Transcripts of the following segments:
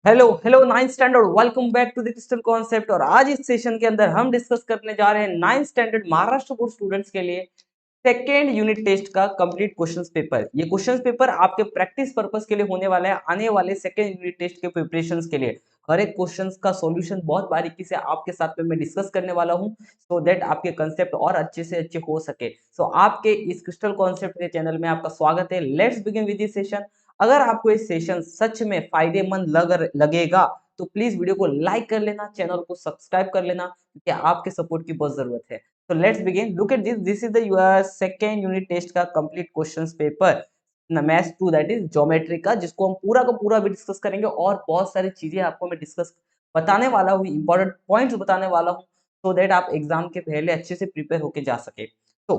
Hello hello ninth standard, welcome back to the Crystal Concept. और आज इस session के अंदर हम डिस्कस करने जा रहे हैं ninth standard Maharashtra board students के लिए सेकेंड यूनिट टेस्ट का कंप्लीट क्वेश्चंस पेपर। ये क्वेश्चंस पेपर आपके प्रैक्टिस पर्पस के लिए होने वाला है, आने वाले सेकेंड यूनिट टेस्ट के प्रिपरेशंस के लिए। हर एक क्वेश्चंस का सॉल्यूशन बहुत बारीकी से आपके साथ में मैं डिस्कस करने वाला हूं, सो दैट आपके कंसेप्ट और अच्छे से अच्छे हो सके। सो आपके इस क्रिस्टल कॉन्सेप्ट के चैनल में आपका स्वागत है। Let's begin with this session. अगर आपको ये सेशन सच में फायदेमंद लगेगा तो प्लीज वीडियो को लाइक कर लेना, चैनल को सब्सक्राइब कर लेना, क्योंकि आपके सपोर्ट की बहुत जरूरत है। So let's begin. Look at this. This is the your second unit test का complete questions paper. Maths 2 that is geometry का, जिसको हम पूरा का पूरा भी डिस्कस करेंगे और बहुत सारी चीजें आपको मैं डिस्कस बताने वाला हूँ, इंपॉर्टेंट पॉइंट्स बताने वाला हूँ, सो दैट आप एग्जाम के पहले अच्छे से प्रिपेयर होके जा सके। तो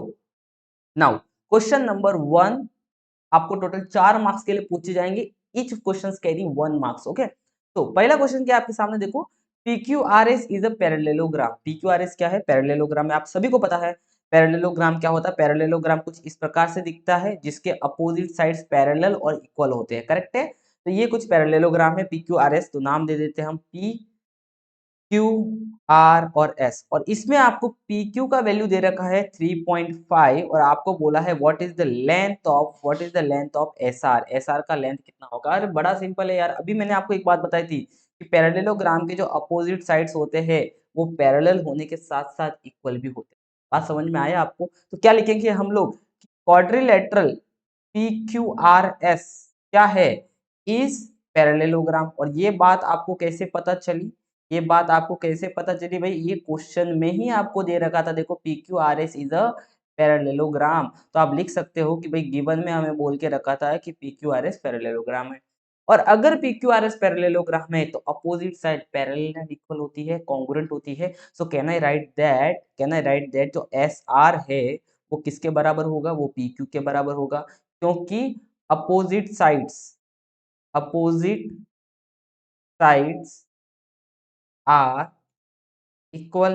नाउ क्वेश्चन नंबर 1 आपको टोटल 4 मार्क्स के लिए पूछे जाएंगे। Each question carry 1 marks. Okay, तो पहला क्वेश्चन क्या आपके सामने देखो। PQRS is a parallelogram. PQRS क्या है? पैरेललोग्राम है, आप सभी को पता है। पैरेललोग्राम क्या होता है? पैरेललोग्राम कुछ इस प्रकार से दिखता है जिसके अपोजिट साइड्स पैरेलल और इक्वल होते हैं। करेक्ट है? तो ये कुछ पैरेललोग्राम है PQRS। तो नाम दे देते हैं हम P क्यू आर और एस। और इसमें आपको पी क्यू का वैल्यू दे रखा है 3.5 और आपको बोला है what is the length of S R. S R का लेंथ कितना होगा? अरे बड़ा सिंपल है यार, अभी मैंने आपको एक बात बताई थी कि पैरेललोग्राम के जो अपोजिट साइड्स होते हैं वो पैरेलल होने के साथ साथ इक्वल भी होते हैं। बात समझ में आया आपको? तो क्या लिखेंगे हम लोग? Quadrilateral P Q R S क्या है? Is parallelogram. और ये बात आपको कैसे पता चली? ये बात आपको कैसे पता चली भाई? ये क्वेश्चन में ही आपको दे रखा था। देखो, P Q R S is a parallelogram. तो आप लिख सकते हो कि भाई गिवन में हमें बोल के रखा था कि P Q R S parallelogram है। और अगर P Q R S parallelogram है तो opposite side parallel and equal होती है, कॉन्ग्रुएंट होती है। So can I right that जो एस आर है वो किसके बराबर होगा? वो पी क्यू के बराबर होगा, क्योंकि opposite sides are equal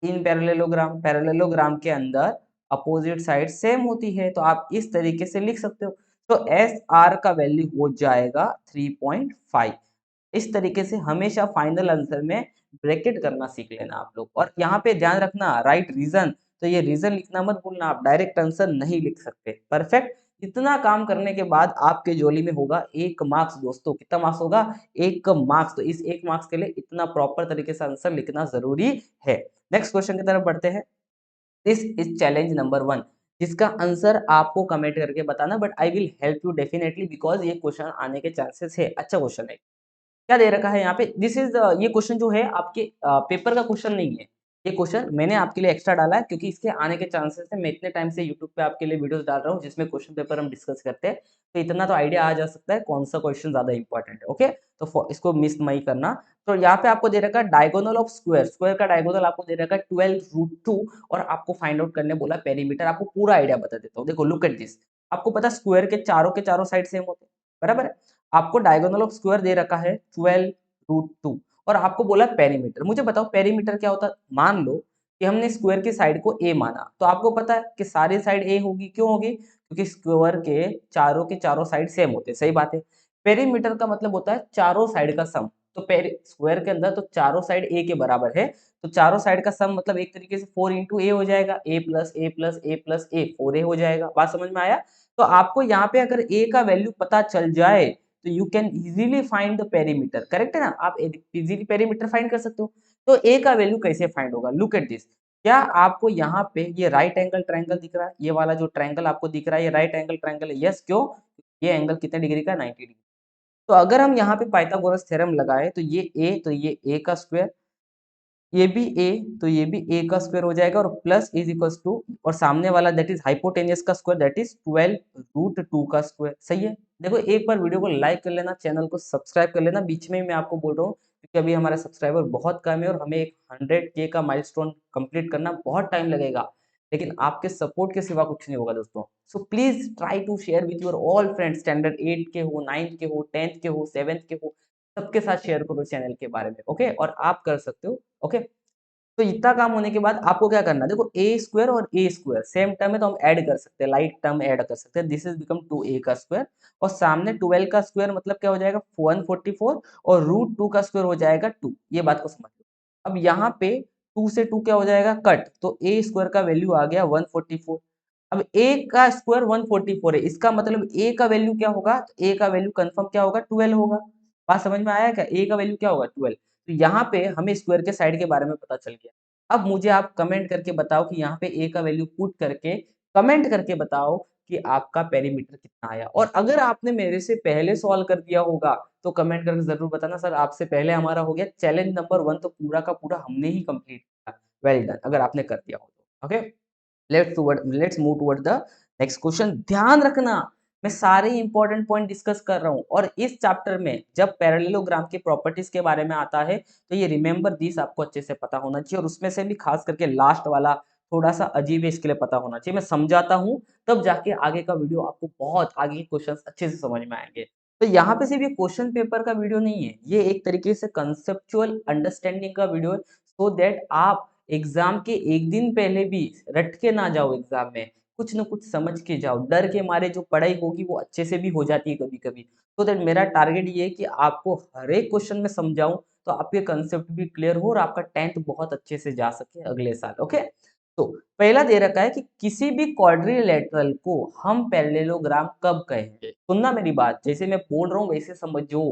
in parallelogram के अंदर अपोजिट साइड सेम होती है। तो आप इस तरीके से लिख सकते हो। तो एस आर का वैल्यू हो जाएगा 3.5। इस तरीके से हमेशा फाइनल आंसर में ब्रैकेट करना सीख लेना आप लोग। और यहाँ पे ध्यान रखना, राइट रीजन, तो ये रीजन लिखना मत भूलना, आप डायरेक्ट आंसर नहीं लिख सकते। परफेक्ट। इतना काम करने के बाद आपके जोली में होगा 1 मार्क्स। दोस्तों कितना मार्क्स होगा? 1 मार्क्स। तो इस 1 मार्क्स के लिए इतना प्रॉपर तरीके से आंसर लिखना जरूरी है। नेक्स्ट क्वेश्चन की तरफ बढ़ते हैं। दिस इज चैलेंज नंबर 1, जिसका आंसर आपको कमेंट करके बताना, but I will help you definitely because ये क्वेश्चन आने के चांसेस है। अच्छा क्वेश्चन है। क्या दे रखा है यहाँ पे? दिस इज ये क्वेश्चन जो है आपके पेपर का क्वेश्चन नहीं है। ये क्वेश्चन मैंने आपके लिए एक्स्ट्रा डाला है क्योंकि इसके आने के चांसेस है। मैं इतने टाइम से यूट्यूब पे आपके लिए वीडियोस डाल रहा हूँ जिसमें क्वेश्चन पेपर हम डिस्कस करते हैं, तो इतना तो आइडिया आ जा सकता है कौन सा क्वेश्चन ज्यादा इंपॉर्टेंट है। ओके, तो इसको मिस मई करना। तो यहाँ पे आपको दे रखा है डायगोनल ऑफ स्क्वायर। स्क्वायर का डायगोनल आपको दे रखा है 12√2 और आपको फाइंड आउट करने बोला पेरीमीटर। आपको पूरा आइडिया बता देता हूँ। देखो, लुक एट दिस। आपको पता है स्क्वायर के चारों साइड सेम होते हैं, बराबर है। आपको डायगोनल ऑफ स्क्वायर दे रखा है 12√2 और आपको बोला पेरीमीटर। मुझे बताओ पेरीमीटर क्या होता है? मान लो कि हमने स्क्वायर की साइड को ए माना, तो आपको पता है कि सारी साइड ए होगी। क्यों होगी? क्योंकि स्क्वायर के चारों साइड सेम होते हैं। सही बात है। पेरीमीटर का मतलब होता है चारों साइड का सम। तो स्क्वायर के अंदर तो चारों साइड ए के बराबर है, तो चारों साइड का सम मतलब एक तरीके से 4 × ए हो जाएगा। ए प्लस ए प्लस ए प्लस ए 4a हो जाएगा। बात समझ में आया? तो आपको यहाँ पे अगर ए का वैल्यू पता चल जाए तो you can easily find the perimeter. Correct है ना? आप इजीली पेरीमीटर फाइंड कर सकते हो। तो ए का वैल्यू कैसे फाइंड होगा? Look at this. क्या आपको यहाँ पे ये राइट एंगल ट्रायंगल दिख रहा है? ये वाला जो ट्रायंगल आपको दिख रहा है ये राइट एंगल ट्रायंगल है। यस, क्यों? ये एंगल कितने डिग्री का? 90 डिग्री। तो अगर हम यहाँ पे पाइथागोरस थ्योरम लगाए तो ये ए, तो ये ए का स्क्वायर, ये भी ए, तो ये भी ए का स्क्वायर हो जाएगा, और प्लस इज इक्वल टू, और सामने वाला दैट इज हाइपोटेनियस का स्क्वायर दैट इज 12√2 का स्क्वायर। सही है। देखो, एक बार वीडियो को लाइक कर लेना, चैनल को सब्सक्राइब कर लेना। बीच में ही मैं आपको बोल रहा हूँ क्योंकि अभी हमारा सब्सक्राइबर बहुत कम है और हमें एक 100K का माइलस्टोन कंप्लीट करना बहुत टाइम लगेगा, लेकिन आपके सपोर्ट के सिवा कुछ नहीं होगा दोस्तों। So please try to share with your all friends, standard 8 के हो, 9th के हो, 10th के हो, 7th के हो, सबके साथ शेयर करो चैनल के बारे में। ओके, और आप कर सकते हो। ओके, तो इतना काम होने के बाद आपको क्या करना है, देखो ए स्क्वायर और ए स्क्वायर सेम टर्म है तो हम ऐड कर सकते हैं, लाइक टर्म ऐड कर सकते हैं, दिस इज बिकम 2a का स्क्वायर और सामने 12 का स्क्वायर मतलब क्या हो जाएगा 144 और रूट 2 का स्क्वायर हो जाएगा 2। ये बात को समझ लो। अब यहाँ पे 2 से 2 क्या हो जाएगा कट, तो ए स्क्वायर का वैल्यू आ गया 144। अब a का स्क्वायर 144 है, इसका मतलब a का वैल्यू क्या होगा, तो a का वैल्यू कंफर्म क्या होगा 12 होगा। बात समझ में आया क्या, a का वैल्यू क्या होगा 12। तो यहाँ पे हमें स्क्वायर के साइड के बारे में पता चल गया। अब मुझे आप कमेंट करके बताओ कि यहाँ पे a का वैल्यू पुट करके कमेंट करके बताओ कि आपका पेरीमीटर कितना आया। और अगर आपने मेरे से पहले सॉल्व कर दिया होगा तो कमेंट करके जरूर बताना सर आपसे पहले हमारा हो गया। चैलेंज नंबर 1 तो पूरा का पूरा हमने ही कंप्लीट किया। वेल डन अगर आपने कर दिया हो तो। Okay, let's move toward the next question. ध्यान रखना मैं सारे इंपॉर्टेंट पॉइंट डिस्कस कर रहा हूं और इस चैप्टर में जब पैरेललोग्राम की प्रॉपर्टीज के बारे में आता है तो ये रिमेंबर दिस आपको अच्छे से पता होना चाहिए और उसमें से भी खास करके लास्ट वाला थोड़ा सा अजीब है, इसके लिए पता होना चाहिए। मैं समझाता हूं तब जाके आगे का वीडियो आपको बहुत आगे के क्वेश्चंस अच्छे से समझ में आएंगे। तो यहाँ पे सिर्फ ये क्वेश्चन पेपर का वीडियो नहीं है, ये एक तरीके से कंसेप्चुअल अंडरस्टैंडिंग का वीडियो है, सो दैट आप एग्जाम के एक दिन पहले भी रट के ना जाओ, एग्जाम में कुछ न कुछ समझ के जाओ। डर के मारे जो पढ़ाई होगी वो अच्छे से भी हो जाती है कभी कभी। तो दैट मेरा टारगेट ये है कि आपको हर एक क्वेश्चन में समझाऊं तो आपके कंसेप्ट भी क्लियर हो और आपका 10th बहुत अच्छे से जा सके अगले साल। ओके, तो पहला दे रखा है कि किसी भी क्वाड्रिलेटरल को हम पैरेललोग्राम कब कहेंगे। सुनना मेरी बात, जैसे मैं बोल रहा हूँ वैसे समझो।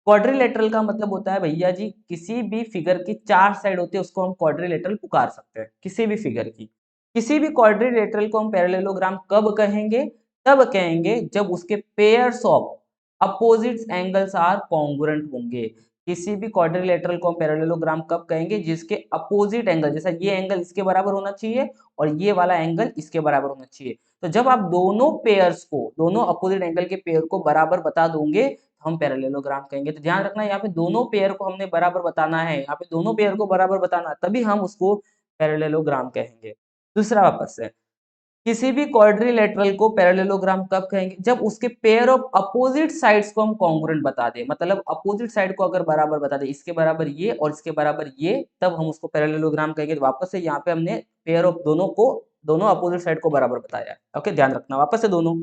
क्वाड्रिलेटरल का मतलब होता है भैया जी किसी भी फिगर की 4 साइड होती है उसको हम क्वाड्रिलेटरल पुकार सकते हैं, किसी भी फिगर की। किसी भी क्वाड्रिलेटरल को हम पैरेललोग्राम कब कहेंगे, तब कहेंगे जब उसके pairs of opposite angles are congruent होंगे। किसी भी क्वाड्रिलेटरल को हम पैरेललोग्राम कब कहेंगे, जिसके अपोजिट एंगल, जैसा ये एंगल इसके बराबर होना चाहिए और ये वाला एंगल इसके बराबर होना चाहिए। तो जब आप दोनों पेयर्स को, दोनों अपोजिट एंगल के पेयर को बराबर बता दोगे हम पैरेललोग्राम कहेंगे। तो ध्यान रखना यहाँ पे दोनों पेयर को हमने बराबर बताना है, यहाँ पे दोनों पेयर को बराबर बताना है तभी हम उसको पैरेललोग्राम कहेंगे। दूसरा वापस से, किसी भी क्वाड्रिलेटरल को पैरेललोग्राम कब कहेंगे, जब उसके पेयर ऑफ अपोजिट साइड्स को हम कॉन्ग्रुएंट बता दें, मतलब अपोजिट साइड को अगर बराबर बता दें, इसके बराबर ये और इसके बराबर ये, तब हम उसको पैरेललोग्राम कहेंगे। तो वापस से यहाँ पे हमने पेयर ऑफ दोनों को, दोनों अपोजिट साइड को बराबर बताया है। ओके, ध्यान रखना वापस से दोनों।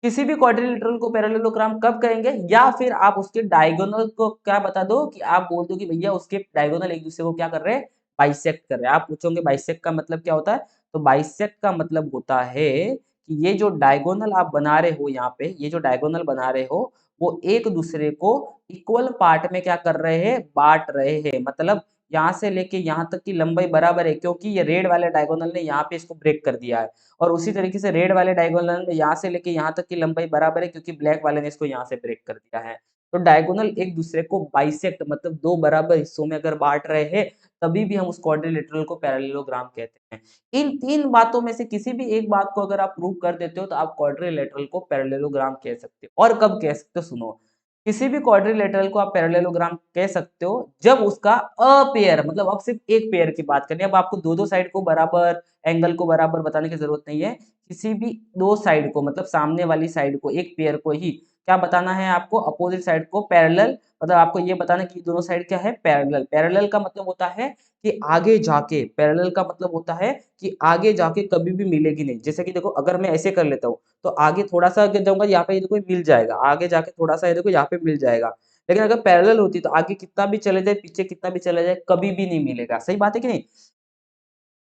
किसी भी क्वाड्रिलेटरल को पैरेललोग्राम कब कहेंगे, या फिर आप उसके डायगोनल को क्या बता दो कि आप बोल दो कि भैया उसके डायगोनल एक दूसरे को क्या कर रहे हैं, बाइसेक्ट कर रहे हैं। आप पूछोगे बाइसेक्ट का मतलब क्या होता है, तो बाइसेक्ट का मतलब होता है कि ये जो डायगोनल आप बना रहे हो, यहाँ पे ये जो डायगोनल बना रहे हो वो एक दूसरे को इक्वल पार्ट में क्या कर रहे हैं, बांट रहे हैं। मतलब यहाँ से लेके यहाँ तक की लंबाई बराबर है, क्योंकि ये रेड वाले डायगोनल ने यहाँ पे इसको ब्रेक कर दिया है और उसी तरीके से रेड वाले डायगोनल में यहाँ से लेके यहाँ तक की लंबाई बराबर है, क्योंकि ब्लैक वाले ने इसको यहाँ से ब्रेक कर दिया है। तो डायगोनल एक दूसरे को बाइसेक्ट मतलब दो बराबर हिस्सों में अगर बांट रहे हैं तभी भी हम उस क्वाड्रिलेटरल को पैरेललोग्राम कहते हैं। इन तीन बातों में से किसी भी एक बात को अगर आप प्रूव कर देते हो तो आप क्वाड्रिलेटरल को पैरेललोग्राम कह सकते हो। और कब कह सकते हो, सुनो। किसी भी क्वाड्रिलेटरल को आप पैरेललोग्राम कह सकते हो जब उसका अपेयर, मतलब अब सिर्फ एक पेयर की बात करनी है, अब आपको दो दो साइड को बराबर, एंगल को बराबर बताने की जरूरत नहीं है। किसी भी दो साइड को, मतलब सामने वाली साइड को, एक पेयर को ही क्या बताना है आपको, अपोजिट साइड को पैरेलल, मतलब आपको ये बताना कि दोनों साइड क्या है, पैरेलल। पैरेलल का मतलब होता है कि आगे जाके, पैरेलल का मतलब होता है कि आगे जाके कभी भी मिलेगी नहीं। जैसे कि देखो अगर मैं ऐसे कर लेता हूँ तो आगे थोड़ा सा आगे जाऊंगा, यहाँ पे ये देखो मिल जाएगा, आगे जाके थोड़ा सा ये देखो यहाँ पे मिल जाएगा। लेकिन अगर पैरेलल होती तो आगे कितना भी चले जाए, पीछे कितना भी चले जाए, कभी भी नहीं मिलेगा। सही बात है कि नहीं।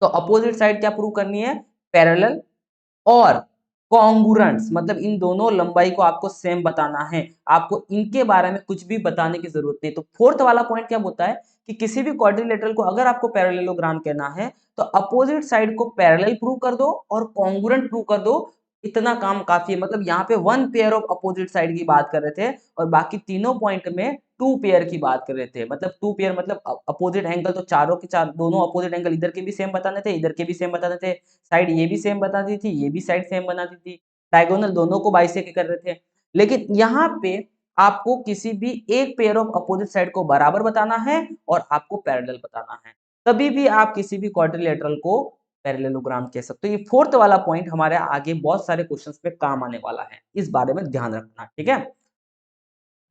तो अपोजिट साइड क्या प्रूव करनी है, पैरेलल और कॉन्ग्रुएंट्स, मतलब इन दोनों लंबाई को आपको सेम बताना है। आपको इनके बारे में कुछ भी बताने की जरूरत नहीं। तो फोर्थ वाला पॉइंट क्या होता है कि किसी भी क्वाड्रिलेटरल को अगर आपको पैरेललोग्राम कहना है तो अपोजिट साइड को पैरेलल प्रूव कर दो और कॉन्ग्रुएंट प्रूव कर दो। इतना काम काफी है। मतलब यहाँ पे one pair of opposite side की बात कर रहे थे और बाकी तीनों पॉइंट में टू पेयर की बात कर रहे थे। मतलब टू पेयर मतलब अपोजिट एंगल, तो चारों के चार, दोनों अपोजिट एंगल इधर के भी सेम बताने थे, इधर के भी सेम बताने थे, साइड ये भी सेम बताती थी, ये भी साइड सेम बनाती थी, डायगोनल दोनों को बाइसेक्ट कर रहे थे। लेकिन यहाँ पे आपको किसी भी एक पेयर ऑफ अपोजिट साइड को बराबर बताना है और आपको पैरेलल बताना है, तभी भी आप किसी भी क्वाड्रिलेटरल को पैरेललोग्राम कह सकते हो। ये फोर्थ वाला पॉइंट हमारे आगे बहुत सारे क्वेश्चंस पे काम आने वाला है, इस बारे में ध्यान रखना, ठीक है।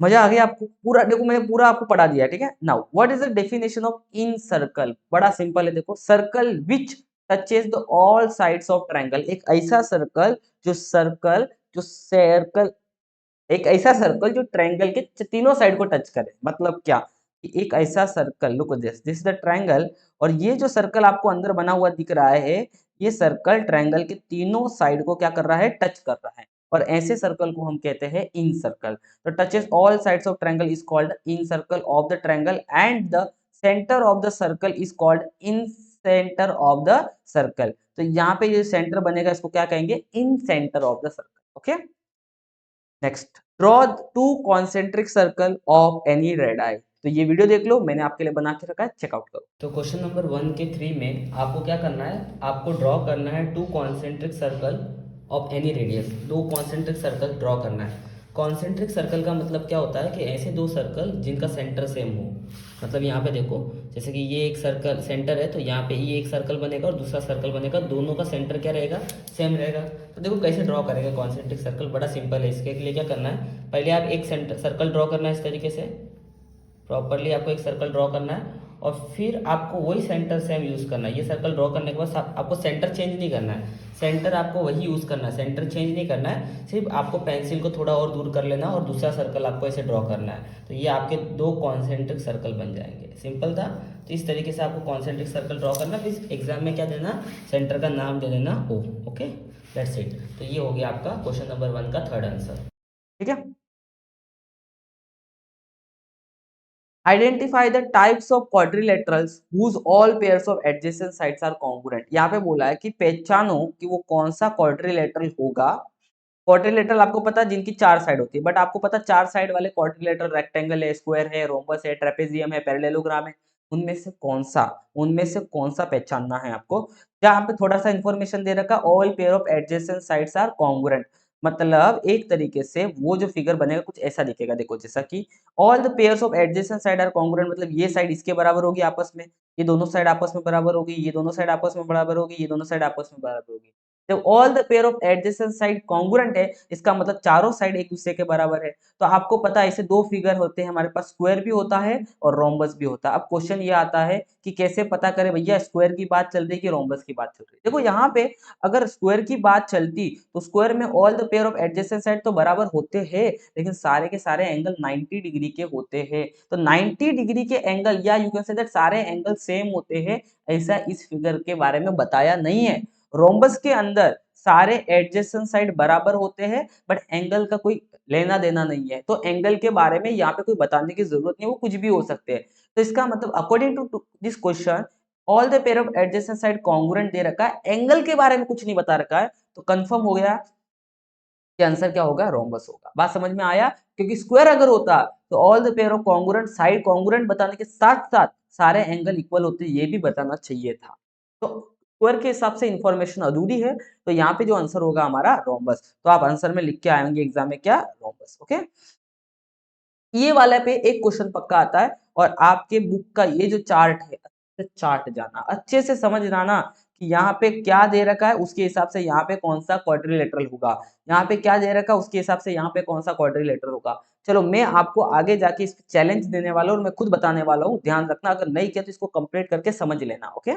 मजा आ गया आपको? पूरा देखो मैंने पूरा आपको पढ़ा दिया, ठीक है। Now what is the definition of in circle? बड़ा सिंपल है, देखो circle which touches the all sides of triangle, एक ऐसा सर्कल जो सर्कल एक ऐसा सर्कल जो ट्रायंगल के तीनों साइड को टच करे। मतलब क्या कि एक ऐसा circle, look this the triangle, और ये जो सर्कल आपको अंदर बना हुआ दिख रहा है, ये सर्कल ट्रायंगल के तीनों साइड को क्या कर रहा है, टच कर रहा है, और ऐसे सर्कल को हम कहते हैं इन सर्कल। तो touches all sides of triangle is called incircle of the triangle, and the centre of the circle is called incentre of the circle. तो यहाँ पे ये सेंटर बनेगा, इसको क्या कहेंगे, incentre of the circle. Okay, next, draw two concentric circle of any radii. तो ये वीडियो देख लो, मैंने आपके लिए बना के रखा है, चेकआउट करो। तो क्वेश्चन नंबर 1 के 3 में आपको क्या करना है, आपको ड्रॉ करना है to concentric circle of any radius, दो कॉन्सेंट्रिक सर्कल ड्रॉ करना है। कॉन्सेंट्रिक सर्कल का मतलब क्या होता है कि ऐसे दो सर्कल जिनका सेंटर सेम हो। मतलब यहाँ पे देखो, जैसे कि ये एक सर्कल सेंटर है, तो यहाँ पे ये एक सर्कल बनेगा और दूसरा सर्कल बनेगा, दोनों का सेंटर क्या रहेगा, सेम रहेगा। तो देखो कैसे ड्रॉ करेंगे कॉन्सेंट्रिक सर्कल, बड़ा सिंपल है। इसके लिए क्या करना है, पहले आप एक सेंटर सर्कल ड्रॉ करना है, इस तरीके से प्रॉपरली आपको एक सर्कल ड्रॉ करना है, और फिर आपको वही सेंटर सेम यूज़ करना है। ये सर्कल ड्रॉ करने के बाद आपको सेंटर चेंज नहीं करना है, सेंटर आपको वही यूज़ करना है, सेंटर चेंज नहीं करना है, सिर्फ आपको पेंसिल को थोड़ा और दूर कर लेना और दूसरा सर्कल आपको ऐसे ड्रॉ करना है। तो ये आपके दो कॉन्सेंट्रिक सर्कल बन जाएंगे। सिंपल था। तो इस तरीके से आपको कॉन्सेंट्रिक सर्कल ड्रॉ करना, फिर एग्जाम में क्या देना, सेंटर का नाम दे देना ओ। Okay, that's it. तो ये हो गया आपका क्वेश्चन नंबर 1 का थर्ड आंसर, ठीक है। Identify the types of quadrilaterals whose all pairs of adjacent sides are congruent. यहाँ पे बोला है कि पहचानो कि वो कौन सा क्वाड्रिलेटरल होगा। क्वाड्रिलेटरल आपको पता है जिनकी चार साइड होती है, बट आपको पता चार साइड वाले क्वाड्रिलेटरल रेक्टेंगल है, स्क्वायर है, रोम्बस है, ट्रेपेजियम है, पैरेललोग्राम है, उनमें से कौन सा पहचानना है आपको। जहाँ पे थोड़ा सा इंफॉर्मेशन दे रखा, all pair of adjacent sides are congruent. मतलब एक तरीके से वो जो फिगर बनेगा कुछ ऐसा दिखेगा, देखो जैसा कि all the pairs of adjacent side are congruent, मतलब ये साइड इसके बराबर होगी आपस में, ये दोनों साइड आपस में बराबर होगी, ये दोनों साइड आपस में बराबर होगी, ये दोनों साइड आपस में बराबर होगी। जब all the pair of adjacent side congruent है, इसका मतलब चारों साइड एक दूसरे के बराबर है। तो आपको पता है ऐसे दो फिगर होते हैं हमारे पास, स्क्वायर भी होता है और रोम्बस भी होता है। अब क्वेश्चन ये आता है कि कैसे पता करें भैया स्क्वायर की बात चल रही है कि रोम्बस की बात चल रही है। देखो यहाँ पे अगर स्क्वायर की बात चलती तो स्क्वायर में all the pair of adjacent side तो बराबर होते हैं, लेकिन सारे के सारे एंगल 90 डिग्री के होते हैं। तो 90 डिग्री के एंगल, या यू कैन से दैट सारे एंगल सेम होते हैं, ऐसा इस फिगर के बारे में बताया नहीं है। रोम्बस के अंदर सारे एडजेसेंट साइड बराबर होते हैं, बट एंगल का कोई लेना देना नहीं है। तो एंगल के बारे में यहाँ पे कोई बताने की जरूरत नहीं है, वो कुछ भी हो सकते हैं। तो इसका मतलब according to this question all the pair of adjacent side congruent they रखा है, एंगल के बारे में कुछ नहीं बता रखा है, तो कंफर्म हो गया कि आंसर क्या होगा, रोम्बस होगा। बात समझ में आया? क्योंकि स्क्वायर अगर होता तो all the pair of congruent side congruent बताने के साथ साथ सारे एंगल इक्वल होते, ये भी बताना चाहिए था। तो स्क्वायर के हिसाब से इंफॉर्मेशन अधूरी है, तो यहाँ पे जो आंसर होगा हमारा रोम्बस। तो आप आंसर में लिख के आएंगे एग्जाम में क्या, रोम्बस। ओके, ये वाला पे एक क्वेश्चन पक्का आता है, और आपके बुक का ये जो चार्ट है, अच्छे से चार्ट जाना, अच्छे से समझ जाना कि यहाँ पे क्या दे रखा है, उसके हिसाब से यहाँ पे कौन सा क्वाड्रिलेटरल होगा, यहाँ पे क्या दे रखा है उसके हिसाब से यहाँ पे कौन सा क्वाड्रिलेटरल होगा। चलो मैं आपको आगे जाके इस चैलेंज देने वाला हूँ और मैं खुद बताने वाला हूँ, ध्यान रखना, अगर नहीं किया तो इसको कंप्लीट करके समझ लेना। Okay,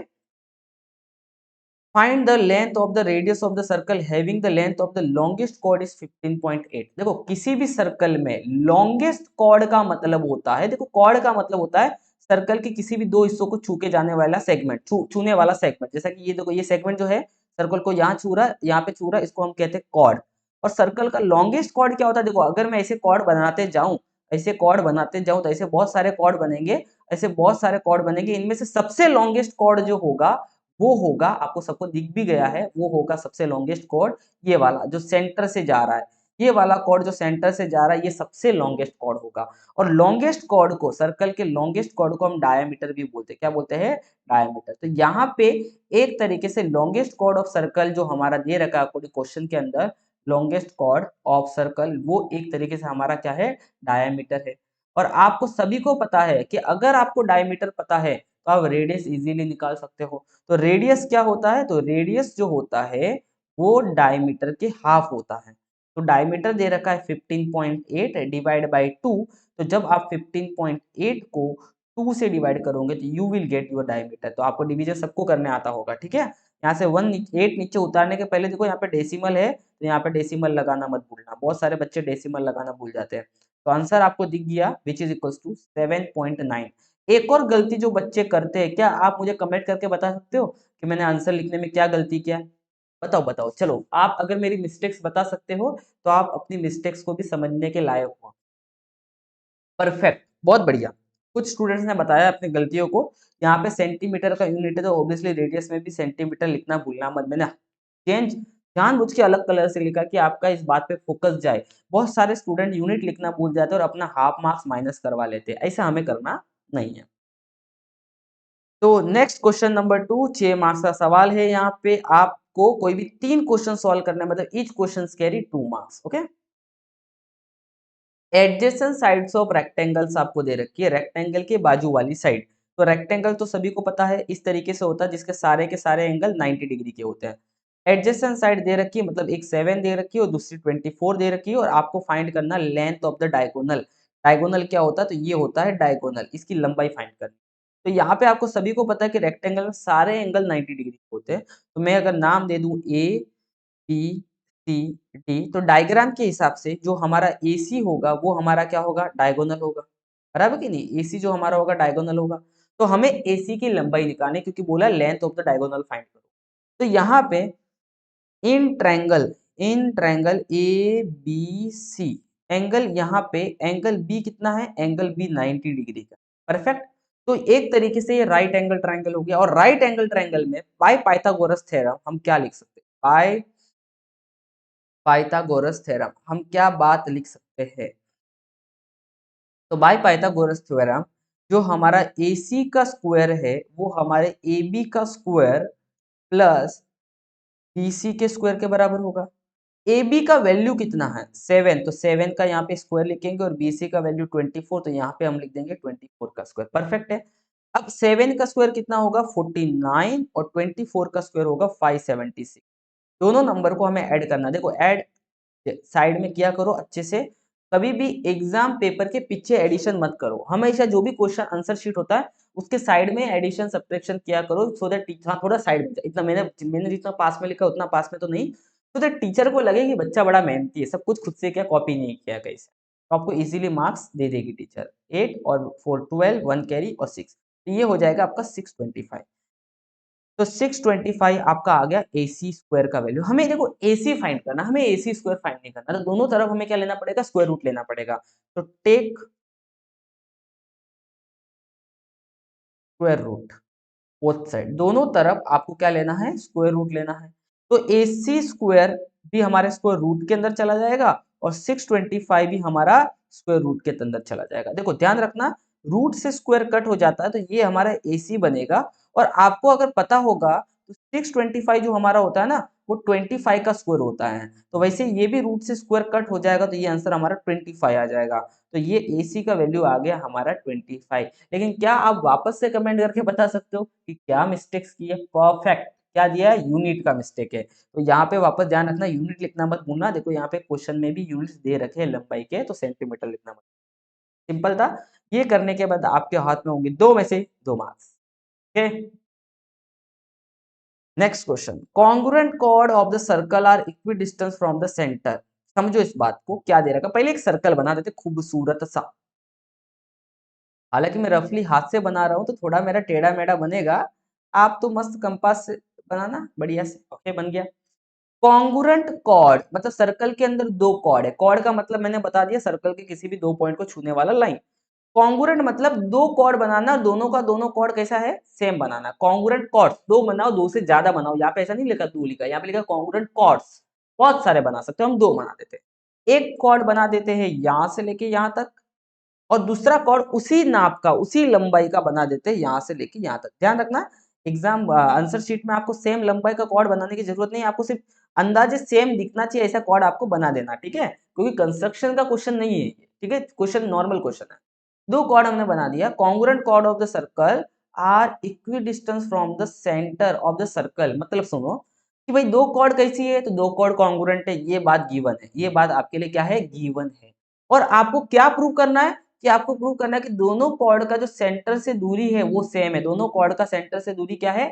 find the length of the radius of the circle having the length of the longest chord is 15.8। देखो किसी भी सर्कल में लॉन्गेस्ट कॉर्ड का मतलब होता है, देखो कॉर्ड का मतलब होता है सर्कल के किसी भी दो हिस्सों को छू के जाने वाला सेगमेंट, छूने वाला सेगमेंट। जैसा कि ये देखो, ये सेगमेंट जो है सर्कल को यहाँ छू रहा है, यहाँ पे छू रहा है, इसको हम कहते हैं कॉर्ड। और सर्कल का लॉन्गेस्ट कॉर्ड क्या होता है, देखो अगर मैं ऐसे कॉर्ड बनाते जाऊं, ऐसे कॉर्ड बनाते जाऊं, तो ऐसे बहुत सारे कॉर्ड बनेंगे, ऐसे बहुत सारे कॉर्ड बनेंगे, इनमें से सबसे लॉन्गेस्ट कॉर्ड जो होगा वो होगा, आपको सबको दिख भी गया है, वो होगा सबसे लॉन्गेस्ट कॉर्ड, ये वाला जो सेंटर से जा रहा है, ये वाला कॉर्ड जो सेंटर से जा रहा है, ये सबसे लॉन्गेस्ट कॉर्ड होगा। और लॉन्गेस्ट कॉर्ड को, सर्कल के लॉन्गेस्ट कॉर्ड को हम डायमीटर भी बोलते हैं, क्या बोलते हैं, डायमीटर। तो यहाँ पे एक तरीके से लॉन्गेस्ट कॉर्ड ऑफ सर्कल जो हमारा दे रखा है अकॉर्डिंग क्वेश्चन के अंदर, लॉन्गेस्ट कॉर्ड ऑफ सर्कल, वो एक तरीके से हमारा क्या है, डायमीटर है। और आपको सभी को पता है कि अगर आपको डायमीटर पता है तो आप रेडियस इजीली निकाल सकते हो। तो रेडियस क्या होता है, तो रेडियस जो होता है वो डायमीटर के हाफ होता है। तो डायमीटर दे रखा है 15.8 डिवाइड बाई 2, तो जब आप 15.8 को 2 से डिवाइड करोगे तो you will get your diameter. तो आपको डिवीजन सबको करने आता होगा, ठीक है। यहाँ से 8 नीचे उतारने के पहले देखो यहाँ पे डेसिमल है, तो यहाँ पे डेसिमल लगाना मत भूलना, बहुत सारे बच्चे डेसिमल लगाना भूल जाते हैं। तो आंसर आपको दिख गया विच इज इक्वल टू 7.9। एक और गलती जो बच्चे करते हैं, क्या आप मुझे कमेंट करके बता सकते हो कि मैंने आंसर लिखने में क्या गलती किया? बताओ बताओ, चलो आप अगर मेरी मिस्टेक्स बता सकते हो तो आप अपनी मिस्टेक्स को भी समझने के लायक हो। परफेक्ट, बहुत बढ़िया। कुछ स्टूडेंट्स ने बताया अपनी गलतियों को। यहाँ पे सेंटीमीटर का यूनिट है तो ऑब्वियसली रेडियस में भी सेंटीमीटर लिखना भूलना मत। मैंने चेंज जानबूझ के अलग कलर से लिखा कि आपका इस बात पे फोकस जाए। बहुत सारे स्टूडेंट यूनिट लिखना भूल जाते हैं और अपना हाफ मार्क्स माइनस करवा लेते हैं, ऐसा हमें करना नहीं है। तो नेक्स्ट क्वेश्चन नंबर 2, 6 मार्क्स का सवाल है। यहाँ पे आपको कोई भी 3 क्वेश्चन सॉल्व करना है, मतलब each question carry 2 marks. Okay, adjacent sides of rectangles आपको दे रखी है, रेक्टेंगल के बाजू वाली साइड। तो रेक्टेंगल तो सभी को पता है इस तरीके से होता है जिसके सारे के सारे एंगल 90 डिग्री के होते हैं। एडजेसेंट साइड दे रखी है, मतलब एक 7 दे रखी है और दूसरी 24 दे रखी है, और आपको फाइंड करना length of the diagonal. Diagonal क्या होता है? तो ये होता है डायगोनल, इसकी लंबाई फाइंड करनी। तो यहाँ पे आपको सभी को पता है कि रेक्टेंगल में सारे एंगल 90 डिग्री होते हैं। तो मैं अगर नाम दे दूं ए बी सी डी, तो डायग्राम के हिसाब से जो हमारा AC होगा वो हमारा क्या होगा? डायगोनल होगा, बराबर कि नहीं? AC जो हमारा होगा डायगोनल होगा। तो हमें AC की लंबाई निकालनी, क्योंकि बोला length of the diagonal find करो। तो यहाँ पे इन ट्रायंगल ABC, एंगल यहाँ पे एंगल B कितना है? एंगल B 90 डिग्री का। परफेक्ट। तो एक तरीके से ये राइट एंगल ट्रायंगल हो गया, और राइट एंगल ट्रायंगल में बाय पाइथागोरस थ्योरम हम क्या लिख सकते हैं? बाय पाइथागोरस थ्योरम हम क्या बात लिख सकते हैं? तो बाय पाइथागोरस थ्योरम जो हमारा AC का स्क्वायर है वो हमारे AB का स्क्वायर प्लस BC के स्क्वायर के बराबर होगा। AB का वैल्यू कितना है? 7, तो 7 का यहाँ पे स्क्वायर लिखेंगे, और BC का वैल्यू 24, तो यहाँ पे हम लिख देंगे 24 का स्क्वायर। परफेक्ट है। अब 7 का स्क्वायर कितना होगा? 49, और 24 का स्क्वायर होगा 576। दोनों नंबर को हमें ऐड करना। देखो ऐड साइड में किया करो अच्छे से, कभी भी एग्जाम पेपर के पीछे एडिशन मत करो। हमेशा जो भी क्वेश्चन आंसर शीट होता है उसके साइड में एडिशन सब्ट्रैक्शन किया करो, सो दैट हाँ थोड़ा साइड में, इतना मैंने जितना पास में लिखा उतना पास में तो नहीं, सो दैट टीचर को लगे कि बच्चा बड़ा मेहनती है, सब कुछ खुद से क्या कॉपी नहीं किया कहीं से। तो आपको इजीली मार्क्स दे देगी टीचर। 8 और 4 12, 1 कैरी और 6, तो ये हो जाएगा आपका 625। तो 625 आपका आ गया AC स्क्वायर का वैल्यू। हमें देखो AC फाइंड करना, हमें AC स्क्वायर फाइंड नहीं करना, तो दोनों तरफ हमें क्या लेना पड़ेगा? स्क्वायर रूट लेना पड़ेगा। तो take square root both side, दोनों तरफ आपको क्या लेना है? स्क्वायर रूट लेना है। तो AC स्क्वायर भी हमारे स्क्वायर रूट के अंदर चला जाएगा, और 625 भी हमारा स्क्वायर रूट के अंदर चला जाएगा। देखो ध्यान रखना, रूट से स्क्वायर कट हो जाता है तो ये हमारा AC बनेगा। और आपको अगर पता होगा तो 625 जो हमारा होता है ना वो 25 का स्क्वायर होता है, तो वैसे ये भी रूट से स्क्वायर कट हो जाएगा, तो ये आंसर हमारा 25 आ जाएगा। तो ये AC का वैल्यू आ गया हमारा 25। लेकिन क्या आप वापस से कमेंट करके बता सकते हो कि क्या मिस्टेक्स की है? परफेक्ट, क्या दिया है? यूनिट का मिस्टेक है। तो यहाँ पे वापस ध्यान रखना, यूनिट लिखना मत भूलना। देखो यहाँ पे क्वेश्चन में भी यूनिट्स दे रखे हैं लंबाई के, तो सेंटीमीटर लिखना मत। सिंपल था। ये करने के बाद आपके हाथ में होंगे 2 में से 2 marks. Okay, next question, congruent chord of the circle are equidistance from the centre. समझो इस बात को, क्या दे रखा? पहले एक सर्कल बना देते खूबसूरत सा। हालांकि मैं रफली हाथ से बना रहा हूं तो थोड़ा मेरा टेढ़ा मेढ़ा बनेगा। आप तो मस्त कंपास से बनाना बढ़िया से। ओके, बन गया। कॉन्ग्रुएंट कॉर्ड मतलब सर्कल के अंदर 2 कॉर्ड है। कॉर्ड का मतलब मैंने बता दिया, सर्कल के किसी भी 2 पॉइंट को छूने वाला लाइन। कॉन्ग्रुएंट मतलब 2 कॉर्ड बनाना, दोनों का दोनों कॉर्ड कैसा है? सेम बनाना। कॉन्ग्रुएंट कॉर्ड्स 2 बनाओ, 2 से ज्यादा बनाओ। यहाँ पे ऐसा नहीं लिखा 2 लिखा, यहाँ पे लिखा कॉन्ग्रुएंट कॉर्ड्स। बहुत सारे बना सकते हो, हम 2 बना देते हैं। एक कॉर्ड बना देते हैं यहां से लेके यहां तक, और दूसरा कॉर्ड उसी नाप का उसी लंबाई का बना देते हैं यहां से लेके यहां तक। ध्यान रखना, एग्जाम आंसर शीट में आपको सेम लंबाई का कॉर्ड बनाने की जरूरत नहीं है, आपको सिर्फ अंदाजे सेम दिखना चाहिए ऐसा कॉर्ड आपको बना देना, ठीक है? क्योंकि कंस्ट्रक्शन का क्वेश्चन नहीं है, ठीक है? क्वेश्चन नॉर्मल क्वेश्चन है। 2 कॉर्ड हमने बना दिया। Congruent chord of the circle are equidistance from the centre of the circle, मतलब सुनो, कि भाई दो कॉर्ड कैसी है, तो दो कॉर्ड कॉन्ग्रुएंट है, ये बात गिवन है, ये बात आपके लिए क्या है, गिवन है। और आपको क्या प्रूव करना है, कि आपको प्रूव करना है कि दोनों कॉर्ड का जो सेंटर से दूरी है वो सेम है, दोनों कॉर्ड का सेंटर से दूरी क्या है,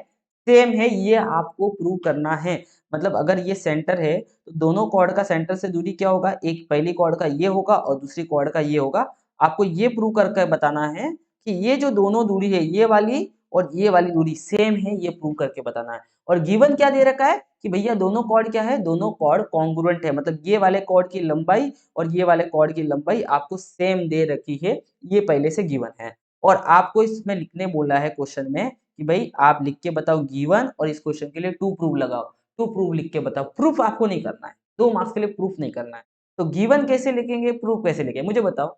सेम है, ये आपको प्रूव करना है। मतलब अगर ये सेंटर है तो दोनों कॉर्ड का सेंटर से दूरी क्या होगा, एक पहली कॉर्ड का ये होगा और दूसरी कॉर्ड का ये होगा। आपको ये प्रूव करके बताना है कि ये जो दोनों दूरी है, ये वाली और ये वाली दूरी सेम है, ये प्रूव करके बताना है। और गिवन क्या दे रखा है कि भैया दोनों कॉर्ड क्या है, दोनों कॉर्ड कॉन्ग्रुएंट है, मतलब ये वाले कॉर्ड की लंबाई और ये वाले कॉर्ड की लंबाई आपको सेम दे रखी है, ये पहले से गिवन है। और आपको इसमें लिखने बोला है क्वेश्चन में कि भाई आप लिख के बताओ गिवन, और इस क्वेश्चन के लिए टू प्रूफ लगाओ, टू प्रूफ लिख के बताओ। प्रूफ आपको नहीं करना है, 2 मार्क्स के लिए प्रूफ नहीं करना है। तो गिवन कैसे लिखेंगे, प्रूफ कैसे लिखेंगे, मुझे बताओ।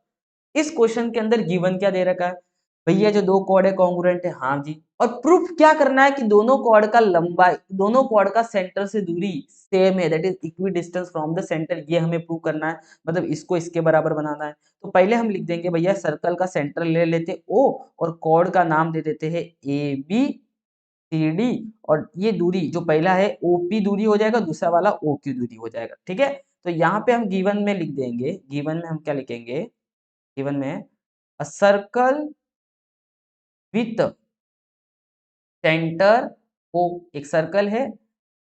इस क्वेश्चन के अंदर गिवन क्या दे रखा है, भैया जो दो कॉर्ड है कॉन्ग्रुएंट है, हाँ जी। और प्रूफ क्या करना है कि दोनों कॉर्ड का लंबाई, दोनों कॉर्ड का सेंटर से दूरी सेम है, that is equi distance from the centre, ये हमें प्रूव करना है। मतलब इसको इसके बराबर बनाना है। तो पहले हम लिख देंगे भैया, सर्कल का सेंटर ले लेते ओ और कॉर्ड का नाम दे देते हैं ए बी सी डी, और ये दूरी जो पहला है ओपी दूरी हो जाएगा, दूसरा वाला ओ क्यू दूरी हो जाएगा, ठीक है। तो यहाँ पे हम गिवन में लिख देंगे, गिवन में हम क्या लिखेंगे, गिवन में a circle with centre O, एक सर्कल है,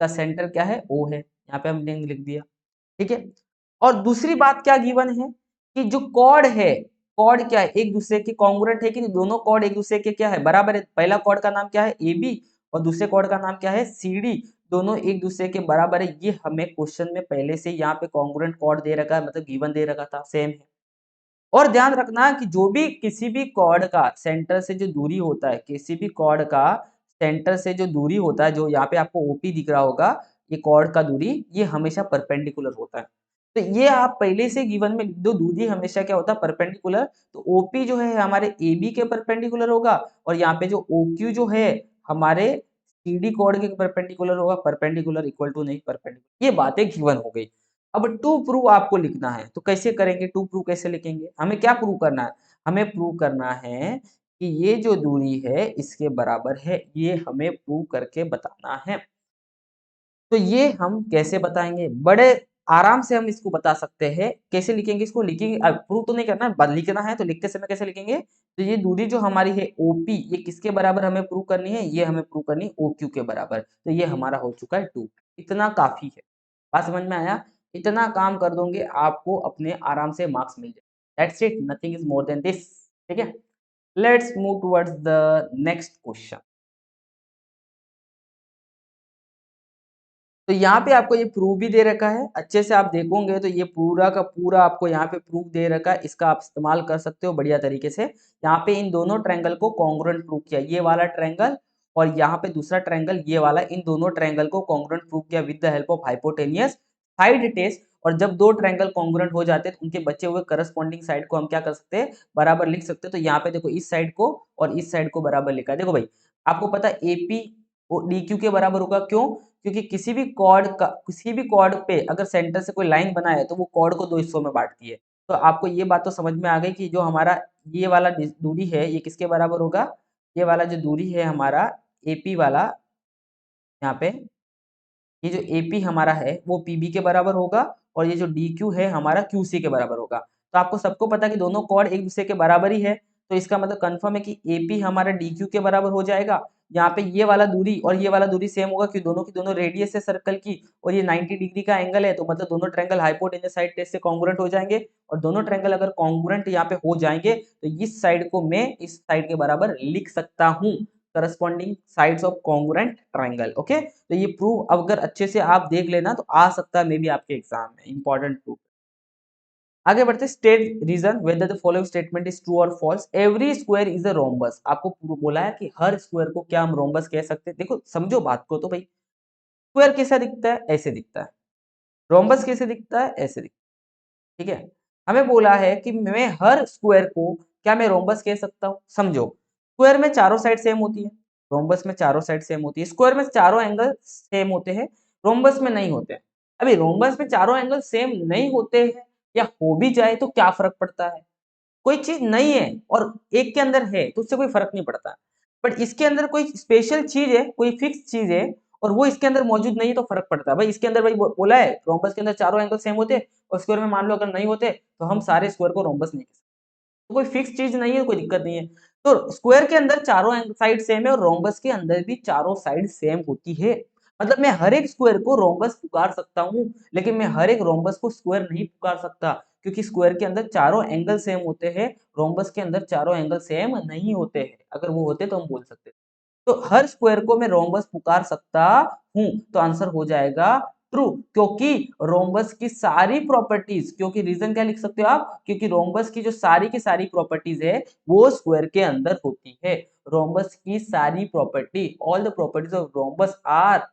का सेंटर क्या है, ओ है, यहाँ पे हमने लिख दिया, ठीक है। और दूसरी बात क्या गिवन है कि जो कॉर्ड है, कॉर्ड क्या है, एक दूसरे के कॉन्ग्रुएंट है कि नहीं, दोनों कॉर्ड एक दूसरे के क्या है, बराबर है। पहला कॉर्ड का नाम क्या है, ए बी, और दूसरे कॉर्ड का नाम क्या है, सी डी, दोनों एक दूसरे के बराबर है। ये हमें क्वेश्चन में पहले से यहाँ पे कॉन्ग्रुएंट कॉर्ड दे रखा है, मतलब गिवन दे रखा था, सेम है। और ध्यान रखना कि जो भी किसी भी कॉर्ड का सेंटर से जो दूरी होता है, किसी भी कॉर्ड का सेंटर से जो दूरी होता है, जो यहाँ पे आपको ओपी दिख रहा होगा, ये कॉर्ड का दूरी, ये हमेशा परपेंडिकुलर होता है। तो ये आप पहले से गिवन में लिख दो, दूरी हमेशा क्या होता है, परपेंडिकुलर। तो ओपी जो है हमारे ए बी के परपेंडिकुलर होगा, और यहाँ पे जो ओ क्यू जो है हमारे सी डी कॉर्ड के परपेंडिकुलर होगा। परपेंडिकुलर इक्वल टू नहीं, परपेंडिकुलर, ये बातें गिवन हो गई। अब टू प्रूव आपको लिखना है, तो कैसे करेंगे, टू प्रूव कैसे लिखेंगे, हमें क्या प्रूव करना है, हमें प्रूव करना है कि ये जो दूरी है इसके बराबर है, ये हमें प्रूव करके बताना है। तो ये हम कैसे बताएंगे, बड़े आराम से हम इसको बता सकते हैं। कैसे लिखेंगे इसको, लिखेंगे, प्रूव तो नहीं करना है, लिखना है, तो लिखते समय कैसे लिखेंगे, तो ये दूरी जो हमारी है ओपी, ये किसके बराबर हमें प्रूव करनी है, ये हमें प्रूव करनी है ओ क्यू के बराबर। तो ये हमारा हो चुका है टू, इतना काफी है। बात समझ में आया, इतना काम कर दोगे आपको अपने आराम से मार्क्स मिल जाए, that's it, nothing is more than this, ठीक है। Let's move towards the next question. तो यहाँ पे आपको ये प्रूफ भी दे रखा है, अच्छे से आप देखोगे तो ये पूरा का पूरा आपको यहाँ पे प्रूफ दे रखा है, इसका आप इस्तेमाल कर सकते हो बढ़िया तरीके से। यहाँ पे इन दोनों ट्रायंगल को कॉन्ग्रुएंट प्रूव किया, ये वाला ट्रायंगल और यहाँ पे दूसरा ट्रायंगल ये वाला, इन दोनों ट्रायंगल को कॉन्ग्रुएंट प्रूव किया with the help of hypotenuse side test. और जब दो ट्रायंगल कॉन्ग्रुएंट हो जाते हैं तो उनके बचे हुए करस्पॉन्डिंग साइड को हम क्या कर सकते हैं, बराबर लिख सकते हैं। तो यहाँ पे देखो इस साइड को और इस साइड को बराबर लिखा है। देखो भाई आपको पता है एपी डी क्यू के बराबर होगा, क्यों, क्योंकि किसी भी कॉर्ड पे अगर सेंटर से कोई लाइन बनाए तो वो कॉर्ड को दो हिस्सों में बांटती है। तो आपको ये बात तो समझ में आ गई कि जो हमारा ये वाला दूरी है ये किसके बराबर होगा, ये वाला जो दूरी है हमारा एपी वाला, यहाँ पे ये जो एपी हमारा है वो पीबी के बराबर होगा, और ये जो डी क्यू है हमारा क्यूसी के बराबर होगा। तो आपको सबको पता है कि दोनों कॉर्ड एक दूसरे के बराबर ही है, तो इसका मतलब कंफर्म है कि एपी हमारा डी क्यू के बराबर हो जाएगा। यहाँ पे ये वाला दूरी और ये वाला दूरी सेम होगा, कि दोनों की दोनों रेडियस है सर्कल की, और ये 90 डिग्री का एंगल है, तो मतलब दोनों ट्रायंगल हाइपोटेन्यूस साइड टेस्ट से कॉन्ग्रुएंट हो जाएंगे। और दोनों ट्रायंगल अगर कॉन्ग्रुएंट यहाँ पे हो जाएंगे तो इस साइड को मैं इस साइड के बराबर लिख सकता हूँ, corresponding sides of congruent triangle, okay. तो ये प्रूफ अगर अच्छे से आप देख लेना तो आ सकता है मे बी आपके एग्जाम में, इंपॉर्टेंट प्रूफ। आगे बढ़ते, state reason whether the following statement is true और false, every square is a rhombus. आपको बोला है कि हर स्क्वायर को क्या हम रोम्बस कह सकते हैं। देखो समझो बात को, तो भाई स्क्वायर कैसा दिखता है, ऐसे दिखता है, रोम्बस कैसे दिखता है, ऐसे दिखता है, ठीक है। हमें बोला है कि मैं हर स्क्वायर को क्या मैं रोम्बस कह सकता हूँ। समझो स्क्वायर में चारों साइड सेम होती है, रोम्बस में चारों साइड सेम होती है, स्क्वायर में चारों एंगल सेम होते हैं, रोम्बस में नहीं होते हैं। अभी रोम्बस में चारों एंगल सेम नहीं होते हैं या हो भी जाए तो क्या फर्क पड़ता है, कोई चीज नहीं है और एक के अंदर है तो उससे कोई फर्क नहीं पड़ता। बट इसके अंदर कोई स्पेशल चीज है, कोई फिक्स चीज है, और वो इसके अंदर मौजूद नहीं है तो फर्क पड़ता है। भाई इसके अंदर भाई बोला है रोम्बस के अंदर चारों एंगल सेम होते हैं और स्क्वायर में मान लो अगर नहीं होते तो हम सारे स्क्वायर को रोम्बस नहीं, तो कोई फिक्स चीज नहीं है, कोई दिक्कत नहीं है। तो स्क्वायर के अंदर चारों साइड सेम है और रोम्बस के अंदर भी चारों साइड सेम होती है। मतलब मैं हर एक स्क्वायर को रोम्बस पुकार सकता हूँ, लेकिन मैं हर एक रोम्बस को स्क्वायर नहीं पुकार सकता, क्योंकि स्क्वायर के अंदर चारों एंगल सेम होते हैं, रोम्बस के अंदर चारों एंगल सेम नहीं होते हैं। अगर वो होते तो हम बोल सकते। तो हर स्क्वायर को मैं रोम्बस पुकार सकता हूं, तो आंसर हो जाएगा ट्रू, क्योंकि रोम्बस की सारी प्रॉपर्टीज, क्योंकि रीजन क्या लिख सकते हो आप, क्योंकि रोम्बस की जो सारी की सारी प्रॉपर्टीज है वो स्क्वायर के अंदर होती है। रोम्बस की सारी property, all the properties of rhombus are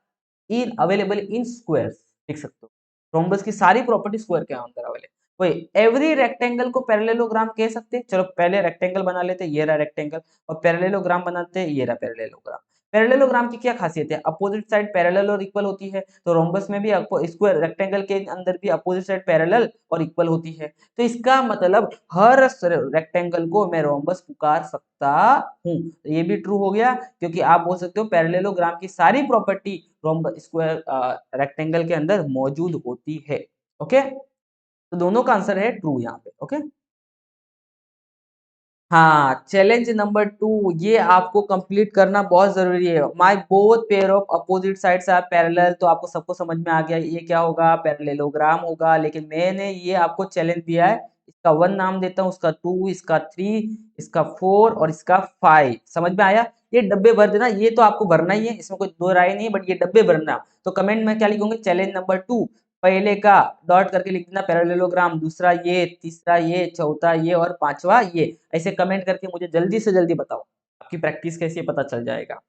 in available in squares, लिख सकते हो। रोम्बस की सारी प्रॉपर्टी स्क्वायर के अंदर अवेलेबल। वही एवरी रेक्टेंगल को पैरेललोग्राम कह सकते हैं। चलो पहले रेक्टेंगल बना लेते हैं, ये रहा रेक्टेंगल, और पैरेललोग्राम बनाते हैं, ये रहा पैरेललोग्राम। पैरेललोग्राम की क्या खासियत है, अपोजिट साइड पैरेलल और इक्वल होती है, तो रोम्बस में भी स्क्वायर रेक्टेंगल के अंदर भी अपोजिट साइड पैरेलल और इक्वल होती है। तो इसका मतलब हर रेक्टेंगल को मैं रोम्बस पुकार सकता हूं। तो ये भी ट्रू हो गया, क्योंकि आप बोल सकते हो पैरेललोग्राम की सारी प्रॉपर्टी रोम्बस स्क्वायर रेक्टेंगल के अंदर मौजूद होती है। ओके, तो दोनों का आंसर है ट्रू यहाँ पे। ओके, हाँ, चैलेंज नंबर 2 ये आपको कंप्लीट करना बहुत जरूरी है। My both pair of opposite sides are parallel, तो आपको सबको समझ में आ गया ये क्या होगा, पैरेललोग्राम होगा। लेकिन मैंने ये आपको चैलेंज दिया है, इसका 1 नाम देता हूँ, इसका 2, इसका 3, इसका 4 और इसका 5। समझ में आया? ये डब्बे भर देना, ये तो आपको भरना ही है, इसमें कोई दो राय नहीं है, बट ये डब्बे भरना। तो कमेंट में क्या लिखोगे, चैलेंज नंबर 2, पहले का डॉट करके लिख देना पैरेललोग्राम, दूसरा ये, तीसरा ये, चौथा ये और पांचवा ये। ऐसे कमेंट करके मुझे जल्दी से जल्दी बताओ, आपकी प्रैक्टिस कैसी है पता चल जाएगा।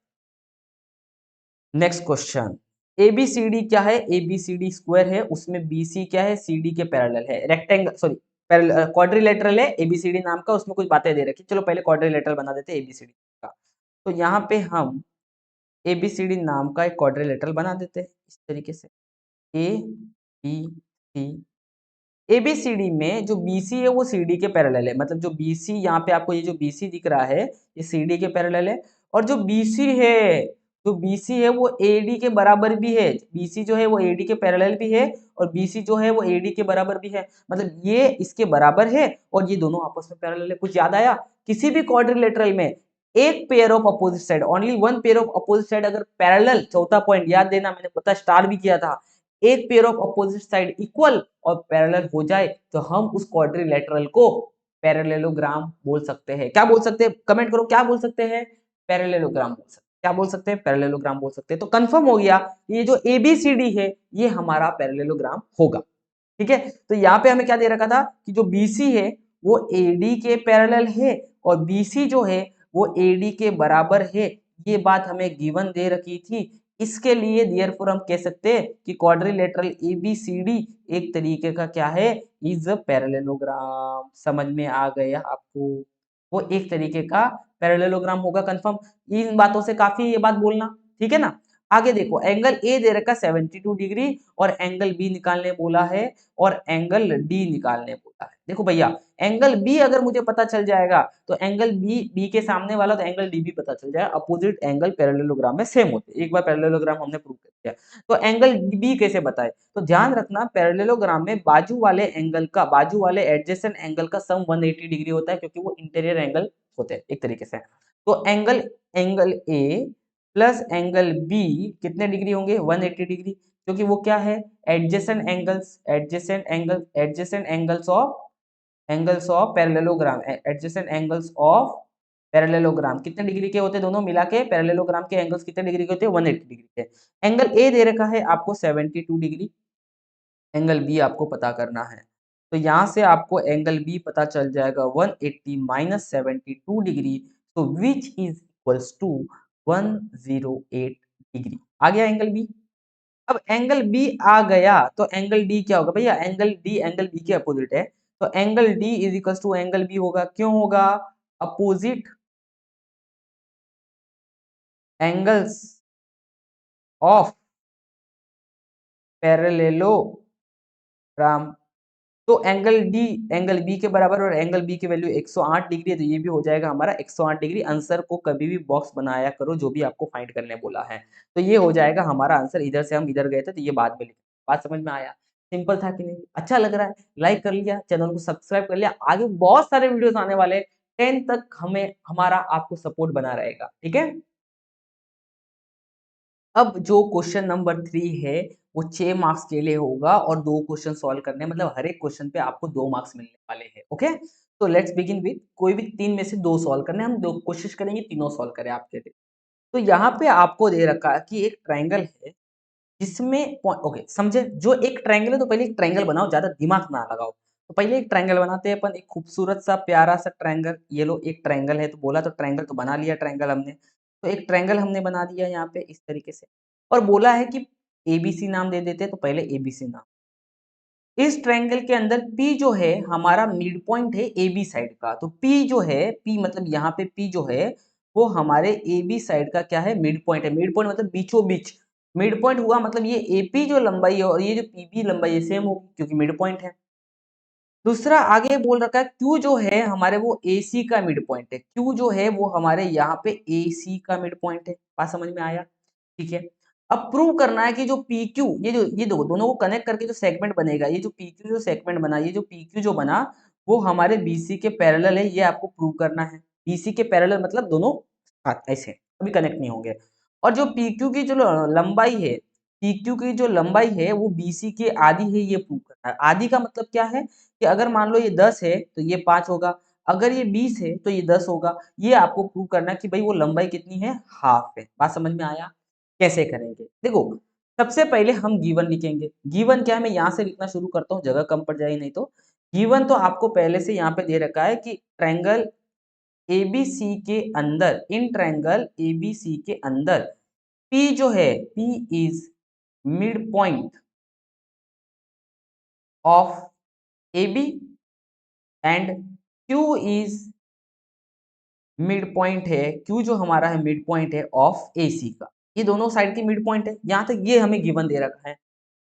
नेक्स्ट क्वेश्चन, एबीसीडी क्या है, एबीसीडी स्क्वायर है, उसमें बीसी क्या है, सीडी के पैरेलल है, रेक्टेंगल सॉरी क्वाड्रिलेटरल है एबीसीडी नाम का, उसमें कुछ बातें दे रखी। चलो पहले क्वाड्रिलेटरल बना देते हैं एबीसीडी का। तो यहाँ पे हम एबीसीडी नाम का एक क्वाड्रिलेटरल बना देते हैं इस तरीके से, ए बी सी। एबीसीडी में जो बीसी है वो सीडी के पैरेलल है, मतलब जो बीसी यहाँ पे आपको ये जो बीसी दिख रहा है ये सीडी के पैरेलल है, और जो बीसी है, जो बीसी है वो एडी के बराबर भी है। बीसी जो है वो एडी के पैरेलल भी है और बीसी जो है वो एडी के बराबर भी है, मतलब ये इसके बराबर है और ये दोनों आपस में पैरेलल है। कुछ याद आया? किसी भी क्वाड्रिलेटरल में एक pair of opposite side, only one pair of opposite side अगर पैरेलल, चौथा पॉइंट याद देना, मैंने पता स्टार भी किया था, एक pair of opposite side equal और पैरेलल हो जाए तो हम उस क्वाड्रिलेटरल को पैरेललोग्राम बोल सकते हैं। क्या बोल सकते हैं, कमेंट करो, क्या बोल सकते हैं? पैरेललोग्राम बोल सकते हैं। क्या बोल सकते हैं? पैरेललोग्राम बोल सकते हैं। तो कंफर्म हो गया, ये जो एबीसीडी है ये हमारा पैरेललोग्राम होगा। ठीक है, तो यहाँ पे हमें क्या दे रखा था कि जो बीसी है वो एडी के पैरेलल है और बीसी जो है वो एडी के बराबर है, ये बात हमें गिवन दे रखी थी। इसके लिए देयरफॉर हम कह सकते हैं कि क्वाड्रिलेटरल एबीसीडी एक तरीके का क्या है, इज अ पैरेललोग्राम। समझ में आ गया आपको? वो एक तरीके का पैरेललोग्राम होगा कंफर्म। इन बातों से काफी ये बात बोलना, ठीक है ना। आगे देखो, एंगल ए दे रखा 72 डिग्री और एंगल बी निकालने बोला है और एंगल डी निकालने बोला है। देखो भैया, एंगल बी अगर मुझे पता चल जाएगा तो एंगल बी, बी के सामने वाला, तो एंगल डी भी पता चल जाएगा। अपोजिट एंगल पैरेललोग्राम में सेम होते हैं, एक बार पैरेललोग्राम हमने प्रूव कर दिया। तो एंगल बी कैसे बताए, तो ध्यान रखना पैरेललोग्राम में बाजू वाले एंगल का, बाजू वाले एडजेसेंट एंगल का सम 180 डिग्री होता है, क्योंकि वो इंटीरियर एंगल होते हैं एक तरीके से। तो angle, angle A plus angle B कितने डिग्री होंगे, 180 डिग्री, क्योंकि वो क्या है, adjacent angles, adjacent angle, adjacent angles of parallelogram, adjacent angles of parallelogram कितने डिग्री के होते हैं, दोनों मिला के पैरेललोग्राम के एंगल्स कितने डिग्री के होते हैं, 180 डिग्री के। एंगल ए दे रखा है आपको 72 डिग्री, एंगल बी आपको पता करना है। तो यहाँ से आपको एंगल बी पता चल जाएगा 180 माइनस 72 डिग्री, तो which is equals to 108 degree. आ गया एंगल बी। अब एंगल बी आ गया तो एंगल डी क्या होगा भैया, एंगल डी एंगल बी के अपोजिट है, तो angle D is equals to angle B होगा। क्यों होगा? अपोजिट एंगल्स ऑफ पैरेललोग्राम तो एंगल डी एंगल बी के बराबर और एंगल बी की वैल्यू 108 डिग्री है, तो ये भी हो जाएगा हमारा 108 डिग्री। आंसर को कभी भी बॉक्स बनाया करो जो भी आपको फाइंड करने बोला है। तो ये हो जाएगा हमारा आंसर। इधर से हम इधर गए थे तो ये बाद में लिखा। बात समझ में आया? सिंपल था कि नहीं? अच्छा लग रहा है? लाइक कर लिया, चैनल को सब्सक्राइब कर लिया। आगे बहुत सारे वीडियोस आने वाले, 10 तक हमें हमारा आपको सपोर्ट बना रहेगा। ठीक है? अब जो क्वेश्चन नंबर 3 है वो 6 मार्क्स के लिए होगा और 2 क्वेश्चन सॉल्व करने हैं, मतलब हर एक क्वेश्चन पे आपको 2 मार्क्स मिलने वाले हैं। ओके, तो लेट्स बिगिन विद, कोई भी 3 में से 2 सॉल्व करने हैं। हम 2 कोशिश करेंगे तीनों सॉल्व करें आपके लिए। तो यहाँ पे आपको दे रखा है कि एक ट्रायंगल है जिसमें ओके समझे, जो एक ट्रायंगल है तो पहले एक ट्रायंगल बनाओ, ज्यादा दिमाग ना लगाओ। तो पहले एक ट्रायंगल बनाते हैं अपन, एक खूबसूरत सा प्यारा सा ट्रायंगल। ये लो एक ट्रायंगल है, तो बोला तो ट्रायंगल तो बना लिया ट्रायंगल हमने। तो एक ट्रायंगल हमने बना दिया यहाँ पे इस तरीके से, और बोला है कि एबीसी नाम दे देते हैं, तो पहले एबीसी नाम। इस ट्रायंगल के अंदर P जो है हमारा मिड पॉइंट है AB साइड का। तो P जो है, P मतलब यहाँ पे P जो है वो हमारे AB साइड का क्या है, मिड पॉइंट है। मिड पॉइंट मतलब बीचों बीच। मिड पॉइंट हुआ मतलब ये AP जो लंबाई है और ये जो PB लंबाई है सेम होगी क्योंकि मिड पॉइंट है। दूसरा आगे बोल रखा है Q जो है हमारे वो AC का मिड पॉइंट है। Q जो है वो हमारे यहाँ पे AC का मिड पॉइंट है। बात समझ में आया? ठीक है। अब प्रूव करना है कि जो PQ, ये दो दोनों को कनेक्ट करके जो सेगमेंट बनेगा, ये जो PQ जो सेगमेंट बना, ये जो PQ जो बना वो हमारे BC के पैरेलल है, ये आपको प्रूव करना है। BC के पैरेलल मतलब दोनों साथ ऐसे अभी कनेक्ट नहीं होंगे। और जो PQ की जो लंबाई है, PQ की जो लंबाई है वो BC के आधी है, ये प्रूव करना है। आधी का मतलब क्या है कि अगर मान लो ये 10 है तो ये 5 होगा, अगर ये 20 है तो ये 10 होगा। ये आपको प्रूव करना है कि भाई वो लंबाई कितनी है, हाफ है। बात समझ में आया? कैसे करेंगे? देखो, सबसे पहले हम गिवन लिखेंगे। गिवन क्या है, मैं यहाँ से लिखना शुरू करता हूँ, जगह कम पड़ जाएगी नहीं तो। गिवन तो आपको पहले से यहाँ पे दे रखा है कि ट्रायंगल एबीसी के अंदर, इन ट्रायंगल एबीसी के अंदर P जो है, P is mid point of AB and Q is mid point है, Q जो हमारा है मिड पॉइंट है ऑफ AC का। ये दोनों साइड की मिड पॉइंट है। यहाँ तक ये हमें गिवन दे रखा है।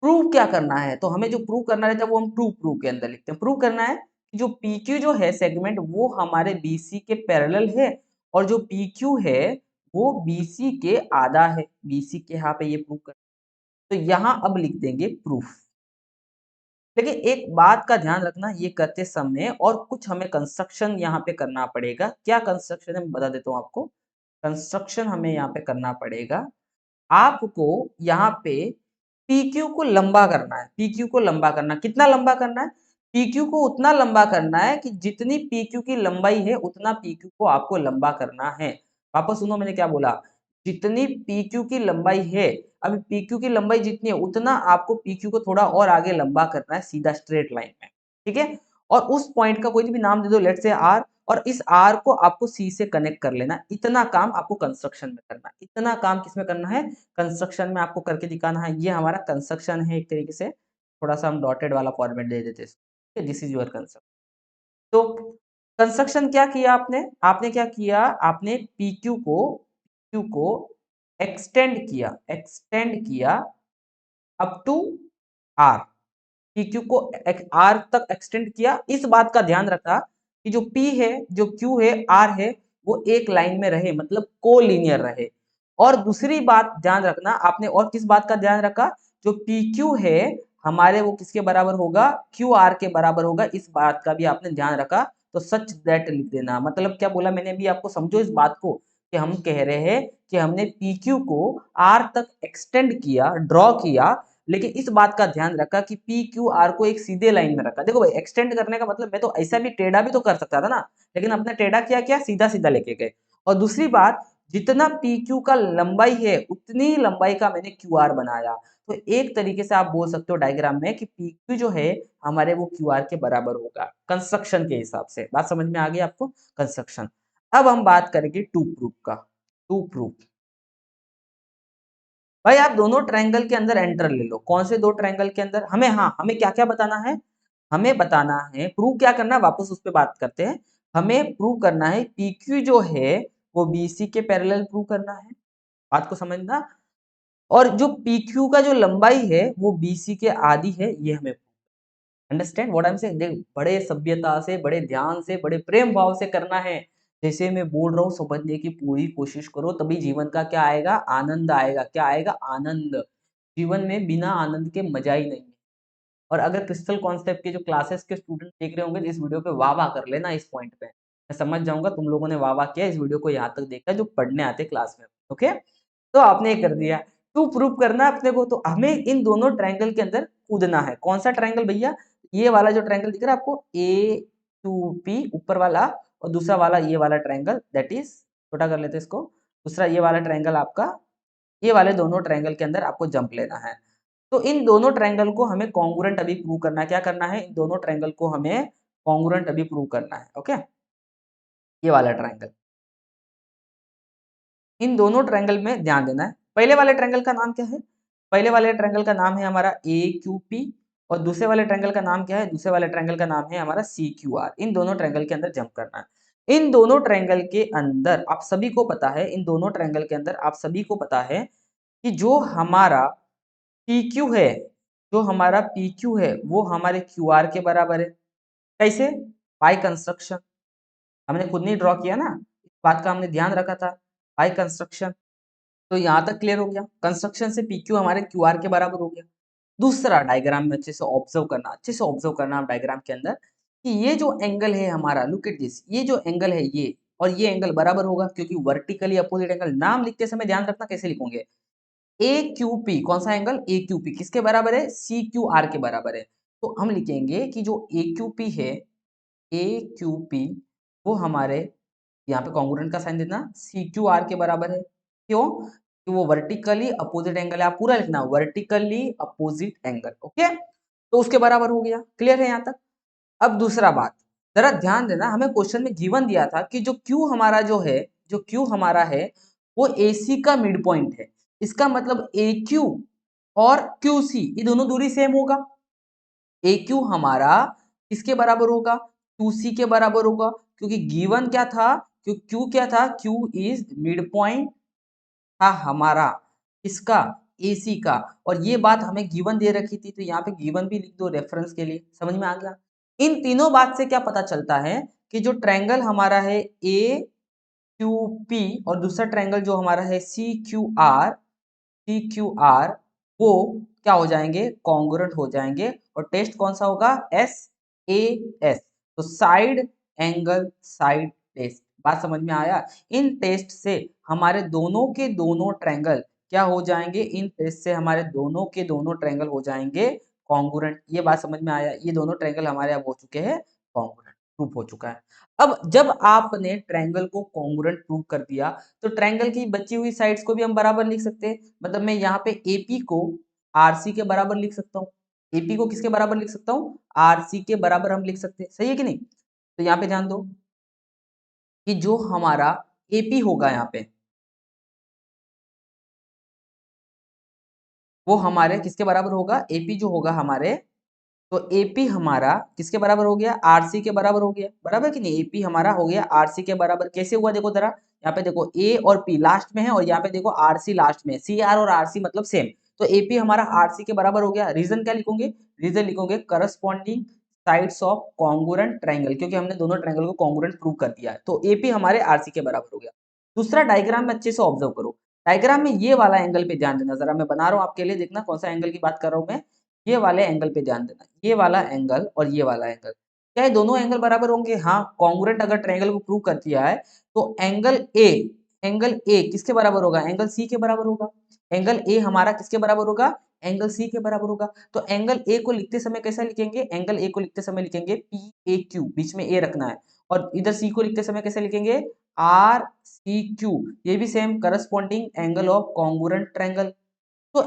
प्रूव क्या करना है, तो हमें जो प्रूव करना रहता है वो हम ट्रू प्रूव के अंदर लिखते हैं। प्रूव करना है कि जो PQ जो है सेगमेंट वो हमारे BC के पैरेलल है और जो PQ है वो BC के आधा है। BC के यहाँ पे ये प्रूव कर, तो यहाँ अब लिख देंगे प्रूफ। लेकिन एक बात का ध्यान रखना ये करते समय, और कुछ हमें कंस्ट्रक्शन यहाँ पे करना पड़ेगा। क्या कंस्ट्रक्शन है मैं बता देता हूँ आपको। कंस्ट्रक्शन हमें यहाँ पे करना पड़ेगा। आपको यहाँ पे PQ को लंबा करना है। PQ को लंबा करना, कितना लंबा करना है? PQ को उतना लंबा करना है कि जितनी PQ की लंबाई है उतना PQ को आपको लंबा करना है। वापस सुनो मैंने क्या बोला, जितनी PQ की लंबाई है, अभी PQ की लंबाई जितनी है उतना आपको PQ को थोड़ा और आगे लंबा करना है सीधा स्ट्रेट लाइन में। ठीक है? और उस पॉइंट का कोई भी नाम दे दो, लेट्स से R, और इस R को आपको C से कनेक्ट कर लेना। इतना काम आपको कंस्ट्रक्शन में करना है। इतना काम किसमें करना है? कंस्ट्रक्शन में आपको करके दिखाना है। ये हमारा कंस्ट्रक्शन है एक तरीके से। थोड़ा सा हम डॉटेड वाला फॉर्मेट दे देते हैं। This is your construction. तो कंस्ट्रक्शन क्या किया आपने? आपने क्या किया? आपने PQ को एक्सटेंड किया अप टू R। PQ को R तक एक्सटेंड किया। इस बात का ध्यान रखा कि जो P है, जो Q है, R है, वो एक लाइन में रहे, मतलब कोलिनियर रहे। और दूसरी बात ध्यान रखना आपने, और किस बात का ध्यान रखा, जो PQ है हमारे वो किसके बराबर होगा, QR के बराबर होगा। इस बात का भी आपने ध्यान रखा। तो सच दैट लिख देना। मतलब क्या बोला मैंने अभी आपको, समझो इस बात को कि हम कह रहे हैं कि हमने PQ को R तक एक्सटेंड किया, ड्रॉ किया, लेकिन इस बात का ध्यान रखा कि पी क्यू आर को एक सीधे लाइन में रखा। देखो भाई, एक्सटेंड करने का मतलब मैं तो ऐसा भी टेढ़ा भी तो कर सकता था ना, लेकिन अपने टेढ़ा किया क्या, सीधा सीधा लेके गए। और दूसरी बात, जितना पी क्यू का लंबाई है उतनी लंबाई का मैंने क्यू आर बनाया। तो एक तरीके से आप बोल सकते हो डायग्राम में कि पी क्यू जो है हमारे वो क्यू आर के बराबर होगा कंस्ट्रक्शन के हिसाब से। बात समझ में आ गई आपको? कंस्ट्रक्शन। अब हम बात करेंगे टू प्रूफ का। टू प्रूफ भाई, आप दोनों ट्रायंगल के अंदर एंटर ले लो। कौन से दो ट्रायंगल के अंदर? हमें, हाँ, हमें क्या क्या बताना है? हमें बताना है, प्रूव क्या करना है, वापस उस पर बात करते हैं। हमें प्रूव करना है PQ जो है वो BC के पैरेलल प्रूव करना है। बात को समझना। और जो PQ का जो लंबाई है वो BC के आधी है, ये हमें। Understand what I am saying? देख, बड़े सभ्यता से, बड़े ध्यान से, बड़े प्रेम भाव से करना है। जैसे मैं बोल रहा हूँ समझने की पूरी कोशिश करो, तभी जीवन का क्या आएगा? आनंद आएगा। क्या आएगा? आनंद। जीवन में बिना आनंद के मजा ही नहीं है। और अगर क्रिस्टल कॉन्सेप्ट के जो क्लासेस के स्टूडेंट देख रहे होंगे तो इस वीडियो पे वाह-वाह कर लेना इस पॉइंट पे। मैं समझ जाऊँगा तुम लोगों ने वाह-वाह किया, इस वीडियो को यहाँ तक देखा जो पढ़ने आते क्लास में। ओके? तो आपने ये कर दिया। टू प्रूव करना है अपने को, तो हमें इन दोनों ट्रायंगल के अंदर कूदना है। कौन सा ट्रायंगल भैया? ये वाला जो ट्रायंगल दिख रहा है आपको, A2P ऊपर वाला, और दूसरा वाला ये वाला ट्रायंगल, दैट इज, छोटा कर लेते हैं इसको। दूसरा ये वाला ट्रायंगल आपका, ये वाले दोनों ट्रायंगल के अंदर आपको जंप लेना है। तो इन दोनों ट्रायंगल को हमें कॉन्ग्रुएंट अभी प्रूव करना है। क्या करना है? इन दोनों ट्रायंगल को हमें कॉन्ग्रुएंट अभी प्रूव करना है। ओके? ये वाला ट्रायंगल, इन दोनों ट्रायंगल में ध्यान देना है। पहले वाले ट्रायंगल का नाम क्या है? पहले वाले ट्रायंगल का नाम है हमारा AQP, और दूसरे वाले ट्रायंगल का नाम क्या है? दूसरे वाले ट्रायंगल का नाम है हमारा CQR। इन दोनों ट्रायंगल के अंदर जंप करना है। इन दोनों ट्रायंगल के अंदर आप सभी को पता है, इन दोनों ट्रायंगल के अंदर आप सभी को पता है कि जो हमारा PQ है, जो हमारा PQ है, वो हमारे QR के बराबर है। कैसे? By construction. हमने खुद नहीं ड्रॉ किया ना, इस बात का हमने ध्यान रखा था, बाय कंस्ट्रक्शन। तो यहाँ तक क्लियर हो गया। कंस्ट्रक्शन से PQ हमारे QR के बराबर हो गया। दूसरा डायग्राम में अच्छे से ऑब्जर्व करना, अच्छे से ऑब्जर्व करना आप डायग्राम के अंदर, कि ये जो एंगल है हमारा, लुक एट दिस, ये जो एंगल है ये और ये एंगल बराबर होगा, क्योंकि वर्टिकली अपोजिट एंगल। नाम लिखते समय ध्यान रखना कैसे लिखोगे। AQP, कौन सा एंगल? AQP किसके बराबर है? CQR के बराबर है। तो हम लिखेंगे कि जो AQP है, AQP वो हमारे, यहाँ पे कॉन्ग्रुएंट का साइन देना, CQR के बराबर है। क्यों? कि वो वर्टिकली अपोजिट एंगल है। आप पूरा लिखना, वर्टिकली अपोजिट एंगल। ओके? तो उसके बराबर हो गया। क्लियर है यहाँ तक? अब दूसरा बात, जरा ध्यान देना, हमें क्वेश्चन में गिवन दिया था कि जो Q हमारा जो है, जो Q हमारा है, वो AC का मिड पॉइंट है। इसका मतलब AQ और QC ये दोनों दूरी सेम होगा। AQ हमारा किसके बराबर होगा? QC के बराबर होगा, क्योंकि गिवन क्या था? Q क्या था? Q इज मिड पॉइंट था हमारा, इसका, AC का। और ये बात हमें गिवन दे रखी थी, तो यहाँ पे गिवन भी लिख दो रेफरेंस के लिए। समझ में आ गया? इन तीनों बात से क्या पता चलता है कि जो ट्रायंगल हमारा है AQP और दूसरा ट्रायंगल जो हमारा है CQR वो क्या हो जाएंगे? कॉन्ग्रुएंट हो जाएंगे। और टेस्ट कौन सा होगा? SAS, तो साइड एंगल साइड टेस्ट। बात समझ में आया? इन टेस्ट से हमारे दोनों के दोनों ट्रायंगल क्या हो जाएंगे? इन टेस्ट से हमारे दोनों के दोनों ट्रायंगल हो जाएंगे कॉन्ग्रुएंट। ये बात समझ में आया? ये दोनों ट्रायंगल हमारे अब हो चुके हैं कॉन्ग्रुएंट, प्रूफ हो चुका है। अब जब आपने ट्रायंगल को कॉन्ग्रुएंट प्रूव कर दिया, तो ट्रायंगल की बची हुई साइड्स को भी हम बराबर लिख सकते हैं। मतलब मैं यहाँ पे AP को RC के बराबर लिख सकता हूँ। AP को किसके बराबर लिख सकता हूँ? RC के बराबर हम लिख सकते हैं। सही है कि नहीं? तो यहाँ पे ध्यान दो कि जो हमारा AP होगा यहाँ पे, वो हमारे किसके बराबर होगा? AP जो होगा हमारे, तो AP हमारा किसके बराबर हो गया? RC के बराबर हो गया। बराबर कि नहीं? AP हमारा हो गया RC के बराबर। कैसे हुआ देखो जरा, यहाँ पे देखो A और P लास्ट में है, और यहाँ पे देखो RC लास्ट में है। CR और RC मतलब सेम, तो AP हमारा RC के बराबर हो गया। रीजन क्या लिखोगे? रीजन लिखोगे corresponding sides of congruent triangle, क्योंकि हमने दोनों ट्रायंगल को कॉन्ग्रुएंट प्रूव कर दिया है। तो AP हमारे RC के बराबर हो गया। दूसरा डायग्राम में अच्छे से ऑब्जर्व करो। डायग्राम में ये वाला एंगल पे ध्यान देना, जरा मैं बना रहा हूँ आपके लिए, देखना कौन सा एंगल की बात कर रहा हूँ मैं। ये वाले एंगल पे ध्यान देना, ये वाला एंगल और ये वाला एंगल, क्या ये दोनों एंगल बराबर होंगे? हाँ, कॉन्ग्रुएंट अगर ट्रायंगल को प्रूव कर दिया है, तो एंगल ए किसके बराबर होगा? एंगल सी के बराबर होगा। एंगल ए हमारा किसके बराबर होगा? एंगल सी के बराबर होगा। तो एंगल ए को लिखते समय कैसा लिखेंगे? एंगल ए को लिखते समय लिखेंगे PAQ, बीच में ए रखना है। और इधर सी को लिखते समय कैसे लिखेंगे? RCQ। ये भी same corresponding angle of congruent triangle. तो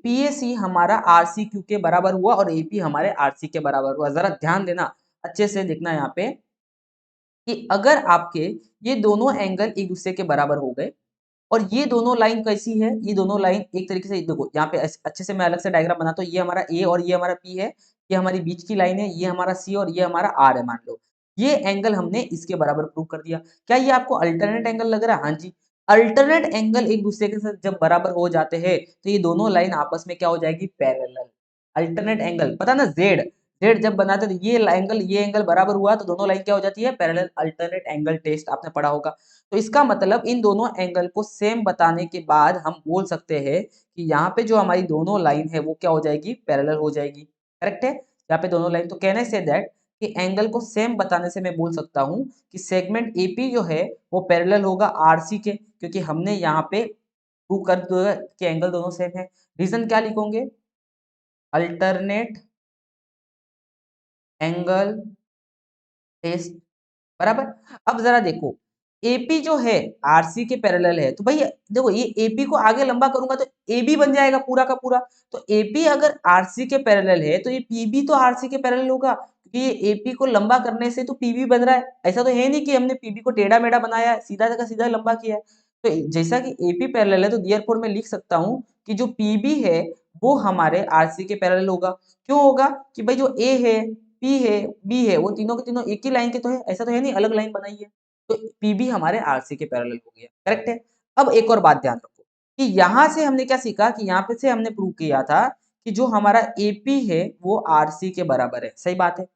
PAC हमारा RCQ के बराबर हुआ और AP हमारे RC के बराबर हुआ। जरा ध्यान देना, अच्छे से देखना यहाँ पे, कि अगर आपके ये दोनों एंगल एक दूसरे के बराबर हो गए, और ये दोनों लाइन कैसी है? ये दोनों लाइन एक तरीके से देखो, यहाँ पे अच्छे से मैं अलग से डायग्राम बनाता हूँ। ये हमारा A और ये हमारा P है, ये हमारी बीच की लाइन है, ये हमारा C और ये हमारा R है। मान लो ये एंगल हमने इसके बराबर प्रूव कर दिया। क्या ये आपको अल्टरनेट एंगल लग रहा है? हाँ जी। अल्टरनेट एंगल एक दूसरे के साथ जब बराबर हो जाते हैं, तो ये दोनों लाइन आपस में क्या हो जाएगी? पैरेलल। अल्टरनेट एंगल पता ना, Z जेड जब बनाते तो ये एंगल बराबर हुआ तो दोनों लाइन क्या हो जाती है, पैरेलल अल्टरनेट एंगल टेस्ट आपने पढ़ा होगा। तो इसका मतलब इन दोनों एंगल को सेम बताने के बाद हम बोल सकते हैं कि यहाँ पे जो हमारी दोनों लाइन है वो क्या हो जाएगी, पैरेलल हो जाएगी। करेक्ट है, यहाँ पे दोनों लाइन, तो कहने से दैट कि एंगल को सेम बताने से मैं बोल सकता हूँ कि सेगमेंट एपी जो है वो पैरेलल होगा आरसी के, क्योंकि हमने यहाँ पे प्रूव कर दिया कि एंगल दोनों सेम है। रीजन क्या लिखोगे, अल्टरनेट एंगल टेस्ट, बराबर। अब जरा देखो, एपी जो है आरसी के पैरेलल है, तो भाई देखो ये एपी को आगे लंबा करूंगा तो एबी बन जाएगा पूरा का पूरा। तो एपी अगर आरसी के पैरेलल है तो ये पीबी तो आरसी के पैरेलल होगा, क्योंकि ये एपी को लंबा करने से तो पीबी बन रहा है। ऐसा तो है नहीं कि हमने पीबी को टेढ़ा मेढ़ा बनाया है, सीधा का सीधा लंबा किया है। तो जैसा कि एपी पैरेलल है तो देयरफॉर मैं लिख सकता हूँ कि जो पीबी है वो हमारे आरसी के पैरेलल होगा। क्यों होगा कि भाई जो ए है, पी है, बी है, वो तीनों के तीनों एक ही लाइन के तो है, ऐसा तो है नहीं अलग लाइन बनाई है। तो पीबी हमारे आरसी के पैरेलल हो गया। करेक्ट है। अब एक और बात ध्यान रखो कि यहां से हमने क्या सीखा कि यहाँ पे से हमने प्रूव किया था कि जो हमारा एपी है वो आरसी के बराबर है, सही बात है।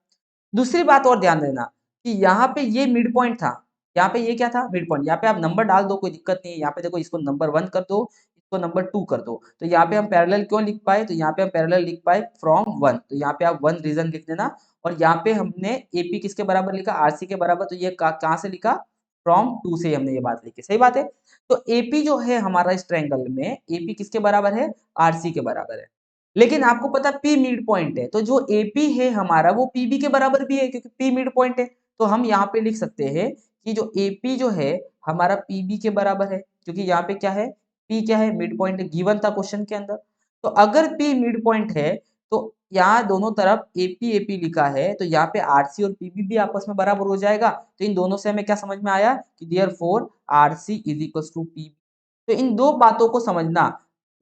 दूसरी बात और ध्यान देना कि यहाँ पे ये मिड पॉइंट था, यहाँ पे ये क्या था, मिड पॉइंट। यहाँ पे आप नंबर डाल दो, कोई दिक्कत नहीं है। यहाँ पे देखो इसको नंबर 1 कर दो, इसको नंबर 2 कर दो। तो यहाँ पे हम पैरेलल क्यों लिख पाए, तो यहाँ पे हम पैरेलल लिख पाए फ्रॉम 1, तो यहाँ पे आप 1 रीजन लिख देना। और यहाँ पे हमने एपी किसके बराबर लिखा, आरसी के बराबर, तो ये कहाँ से लिखा, फ्रॉम 2 से हमने ये बात लिखी, सही बात है। तो एपी जो है हमारा इस ट्रायंगल में, एपी किसके बराबर है, आरसी के बराबर है। लेकिन आपको पता पी मिड पॉइंट है, तो जो एपी है हमारा वो पीबी के बराबर भी है, क्योंकि पी मिड पॉइंट है। तो हम यहाँ पे लिख सकते हैं कि जो एपी जो है हमारा पीबी के बराबर है, क्योंकि यहाँ पे क्या है, पी क्या है, मिड पॉइंट गिवन था क्वेश्चन के अंदर। तो अगर पी मिड पॉइंट है तो यहाँ दोनों तरफ एपी एपी लिखा है, तो यहाँ पे आरसी और पीबी भी आपस में बराबर हो जाएगा। तो इन दोनों से हमें क्या समझ में आया कि therefore RC is equal to PB. तो इन दो बातों को समझना,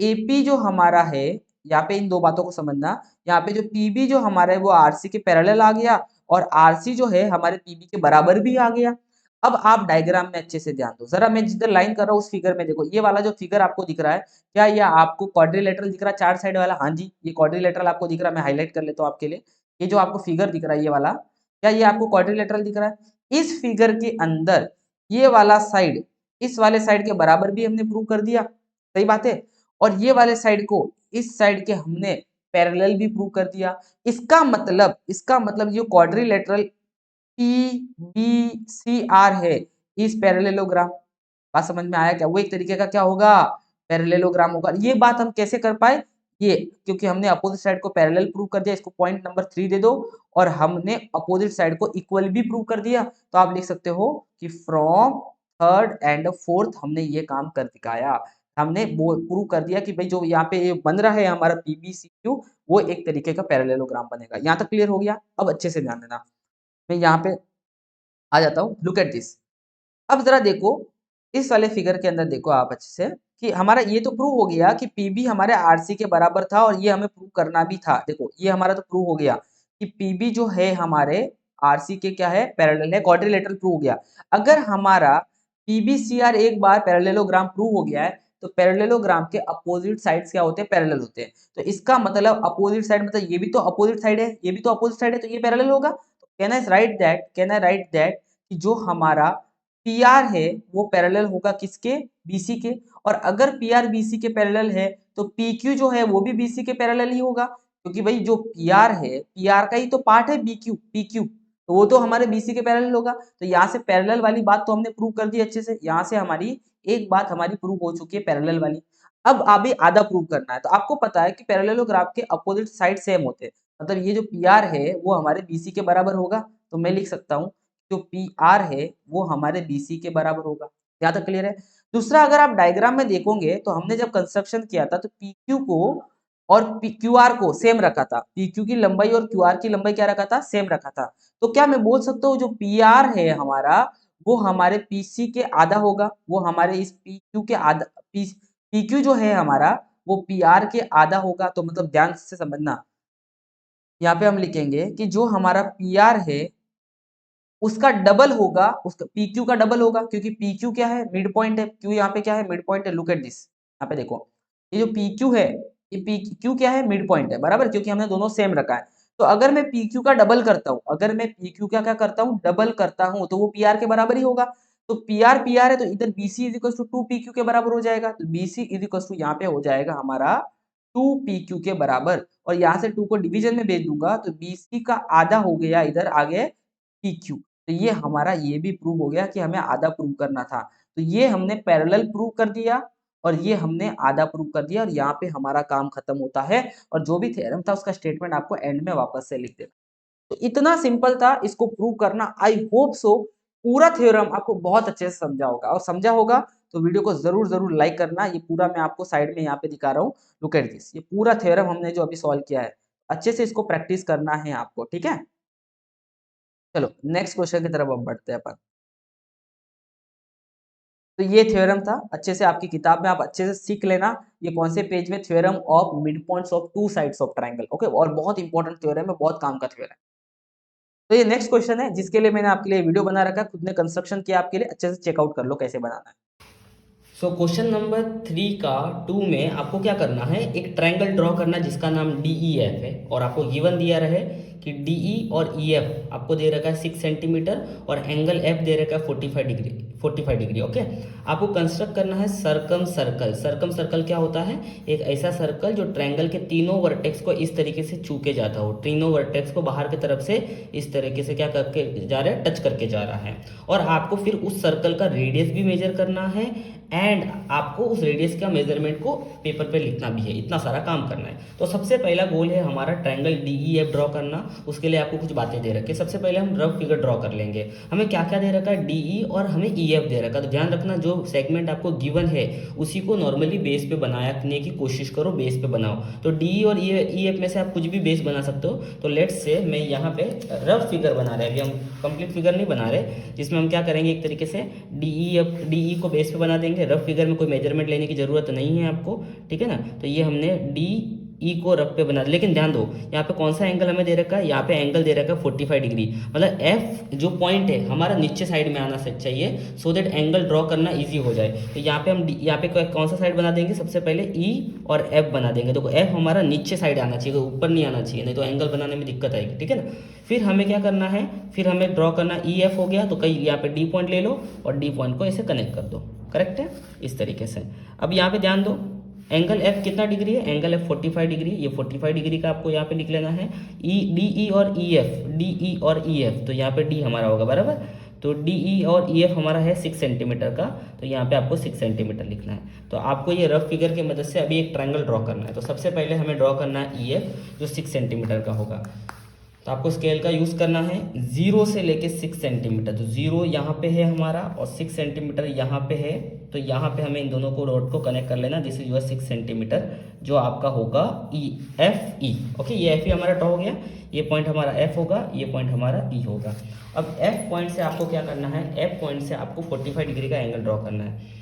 एपी जो हमारा है, यहाँ पे इन दो बातों को समझना, यहाँ पे जो पीबी जो हमारा है वो आरसी के पैरेलल आ गया, और आरसी जो है हमारे पीबी के बराबर भी आ गया। अब आप डायग्राम में अच्छे से ध्यान दो, जरा मैं जिधर लाइन कर रहा हूँ उस फिगर में देखो, ये वाला जो फिगर आपको दिख रहा है, क्या ये आपको क्वाड्रिलेटरल दिख रहा है, चार साइड वाला, हाँ जी ये क्वाड्रिलेटरल आपको दिख रहा है। मैं हाईलाइट कर लेता हूँ आपके लिए, ये जो आपको फिगर दिख रहा है ये वाला, क्या ये आपको क्वाड्रिलेटरल दिख रहा है। इस फिगर के अंदर ये वाला साइड इस वाले साइड के बराबर भी हमने प्रूव कर दिया, सही बात है। और ये वाले साइड को इस साइड के हमने पैरेलल भी प्रूव कर दिया। इसका मतलब जो क्वाड्रिलेटरल पीबीसीआर है इस पैरेललोग्राम, बात समझ में आया क्या, वो एक तरीके का क्या होगा, पैरेललोग्राम होगा। ये बात हम कैसे कर पाए, ये क्योंकि हमने अपोजिट साइड को पैरेलल प्रूव कर दिया, इसको पॉइंट नंबर 3 दे दो। और हमने अपोजिट साइड को इक्वल भी प्रूव कर दिया, तो आप लिख सकते हो कि फ्रॉम थर्ड एंड फोर्थ हमने ये काम कर दिखाया। हमने प्रूव कर दिया कि भाई जो यहाँ पे ये बन रहा है हमारा पीबीसीक्यू, वो एक तरीके का पैरेललोग्राम बनेगा। यहाँ तक क्लियर हो गया। अब अच्छे से ध्यान देना, मैं यहाँ पे आ जाता हूँ, लुक एट दिस। अब जरा देखो इस वाले फिगर के अंदर, देखो आप अच्छे से कि हमारा ये तो प्रूव हो गया कि पीबी हमारे आरसी के बराबर था, और ये हमें प्रूव करना भी था। देखो ये हमारा तो प्रूव हो गया कि पीबी जो है हमारे आरसी के क्या है, पैरेलल है, क्वाड्रिलेटरल प्रूव हो गया। अगर हमारा पीबीसीआर एक बार पैरेललोग्राम प्रूव हो गया है, तो पैरेललोग्राम के अपोजिट साइड्स क्या होते हैं, पैरेलल होते हैं। तो इसका मतलब अपोजिट साइड मतलब ये भी तो अपोजिट साइड है, ये भी तो अपोजिट साइड है, तो ये पैरेलल होगा। तो कैन आई राइट दैट कि जो हमारा पी आर है वो पैरेलल होगा किसके, बीसी के। और अगर पी आर बीसी के पैरेलल है तो पी क्यू जो है वो भी बीसी के पैरेलल ही होगा, क्योंकि भाई जो पी आर है, पी आर का ही तो पार्ट है बी क्यू, पी क्यू, तो वो तो हमारे बीसी के पैरेलल होगा। तो यहाँ से पैरेलल वाली बात तो हमने प्रूव कर दी अच्छे से, यहाँ से हमारी एक बात हमारी प्रूव हो चुकी है पैरेलल वाली। अब अभी आधा प्रूव करना है। तो आपको पता है कि पैरेललोग्राफ के अपोजिट साइड सेम होते हैं, मतलब ये जो पी आर है वो हमारे बीसी के बराबर होगा। तो मैं लिख सकता हूँ जो पी आर है वो हमारे बीसी के बराबर होगा। यहाँ तक क्लियर है। दूसरा, अगर आप डायग्राम में देखोगे तो हमने जब कंस्ट्रक्शन किया था तो पी क्यू को और क्यू आर को सेम रखा था, पी क्यू की लंबाई और क्यू आर की लंबाई क्या रखा था, सेम रखा था। तो क्या मैं बोल सकता हूँ जो पी आर है हमारा वो हमारे पीसी के आधा होगा, वो हमारे इस पी क्यू के आधा, पी क्यू जो है हमारा वो पी आर के आधा होगा। तो मतलब ध्यान से समझना, यहाँ पे हम लिखेंगे कि जो हमारा पी आर है उसका डबल होगा, उसका PQ का डबल होगा, क्योंकि PQ क्या है, मिड पॉइंट है, Q यहाँ पे क्या है, मिड पॉइंट है। लुक एट दिस, यहाँ पे देखो ये जो PQ है, ये PQ क्या है, मिड पॉइंट है, बराबर, क्योंकि हमने दोनों सेम रखा है। तो अगर मैं पी क्यू का डबल करता हूँ, अगर मैं पी क्यू का क्या करता हूँ, डबल करता हूँ, तो वो पी आर के बराबर ही होगा। तो पी आर है, तो इधर B C is equal to two P Q के बराबर हो जाएगा। तो B C is equal to यहाँ पे हो जाएगा हमारा टू पी क्यू के बराबर, और यहाँ से टू को डिवीजन में भेज दूंगा, तो बी सी का आधा हो गया इधर आगे पी क्यू। तो ये हमारा ये भी प्रूव हो गया कि हमें आधा प्रूव करना था। तो ये हमने पैरेलल प्रूव कर दिया, और ये हमने आधा प्रूव कर दिया, और यहाँ पे हमारा काम खत्म होता है। और जो भी थ्योरम था उसका स्टेटमेंट आपको एंड में वापस से लिख देना। तो इतना सिंपल था इसको प्रूव करना। आई होप सो पूरा थ्योरम आपको बहुत अच्छे से समझा होगा, और समझा होगा तो वीडियो को जरूर जरूर लाइक करना। ये पूरा मैं आपको साइड में यहाँ पे दिखा रहा हूँ, लुक एट दिस, ये पूरा थ्योरम हमने जो अभी सॉल्व किया है, अच्छे से इसको प्रैक्टिस करना है आपको, ठीक है। चलो नेक्स्ट क्वेश्चन की तरफ अब बढ़ते हैं अपन। तो ये थ्योरम था, अच्छे से आपकी किताब में आप अच्छे से सीख लेना। ये कौन से पेज में, theorem of mid points of two sides of triangle, okay. और बहुत इंपॉर्टेंट थ्योरम है, बहुत काम का थ्योरम है। तो ये नेक्स्ट क्वेश्चन है जिसके लिए मैंने आपके लिए वीडियो बना रखा है, खुद ने कंस्ट्रक्शन किया आपके लिए, अच्छे से चेकआउट कर लो कैसे बनाना है। सो क्वेश्चन नंबर 3 का 2 में आपको क्या करना है, एक ट्रायंगल ड्रॉ करना जिसका नाम डी ई एफ है, और आपको गिवन दिया रहे कि डी ई और ई एफ आपको दे रखा है 6 सेंटीमीटर, और एंगल एफ दे रखा है 45 डिग्री, 45 डिग्री, ओके। आपको कंस्ट्रक्ट करना है सर्कम सर्कल। सर्कम सर्कल क्या होता है, एक ऐसा सर्कल जो ट्रायंगल के तीनों वर्टेक्स को इस तरीके से छू के जाता हो, तीनों वर्टेक्स को बाहर की तरफ से इस तरीके से क्या करके जा रहा है, टच करके जा रहा है। और आपको फिर उस सर्कल का रेडियस भी मेजर करना है, एंड आपको उस रेडियस का मेजरमेंट को पेपर पे लिखना भी है। इतना सारा काम करना है। तो सबसे पहला गोल है हमारा triangle D E F draw करना। उसके लिए आपको कुछ बातें दे रखी है। सबसे पहले हम रफ फिगर ड्रॉ कर लेंगे। हमें क्या क्या दे रखा है, डी ई और हमें ई एफ दे रखा है। तो ध्यान रखना, जो सेगमेंट आपको गिवन है उसी को नॉर्मली बेस पे बनाने की कोशिश करो, बेस पे बनाओ। तो डी ई और ई एफ में से आप कुछ भी बेस बना सकते हो। तो लेट्स से मैं यहाँ पे रफ फिगर बना रहे हैं, अभी हम कंप्लीट फिगर नहीं बना रहे, जिसमें हम क्या करेंगे, एक तरीके से डी ई को बेस पे बना देंगे। रफ फिगर में कोई मेजरमेंट लेने की जरूरत नहीं है आपको, ठीक है ना। तो ये हमने डी ई को रफ पे बना, लेकिन ध्यान दो यहाँ पे कौन सा एंगल हमें दे रखा है, यहाँ पे एंगल दे रखा है 45 डिग्री। मतलब एफ जो पॉइंट है हमारा नीचे साइड में आना चाहिए, सो दैट एंगल ड्रॉ करना इजी हो जाए। तो यहाँ पे हम यहाँ पे कौन सा साइड बना देंगे, सबसे पहले ई और एफ बना देंगे। देखो एफ हमारा नीचे साइड आना चाहिए, ऊपर नहीं आना चाहिए, नहीं तो एंगल बनाने में दिक्कत आएगी, ठीक है ना। फिर हमें क्या करना है, फिर हमें ड्रॉ करना ई एफ हो गया, तो कहीं यहाँ पे डी पॉइंट ले लो और डी पॉइंट को ऐसे कनेक्ट कर दो, करेक्ट है, इस तरीके से। अब यहाँ पे ध्यान दो, एंगल एफ कितना डिग्री है, एंगल एफ 45 डिग्री, ये 45 डिग्री का आपको यहाँ पे लिख लेना है। ई डी ई और ई एफ, डी ई और ई एफ, तो यहाँ पे डी हमारा होगा बराबर। तो डी ई और ई एफ हमारा है 6 सेंटीमीटर का, तो यहाँ पे आपको 6 सेंटीमीटर लिखना है। तो आपको ये रफ फिगर की मदद से अभी एक ट्रायंगल ड्रॉ करना है। तो सबसे पहले हमें ड्रॉ करना है ई एफ, जो 6 सेंटीमीटर का होगा। तो आपको स्केल का यूज़ करना है 0 से लेके 6 सेंटीमीटर। तो 0 यहाँ पे है हमारा और 6 सेंटीमीटर यहाँ पे है। तो यहाँ पे हमें इन दोनों को रोड को कनेक्ट कर लेना। दिस इज योर 6 सेंटीमीटर, जो आपका होगा ई एफ ई, ओके। ये एफ ई हमारा ड्रॉ हो गया, ये पॉइंट हमारा एफ होगा, ये पॉइंट हमारा ई होगा। अब एफ पॉइंट से आपको क्या करना है, एफ पॉइंट से आपको 45 डिग्री का एंगल ड्रॉ करना है।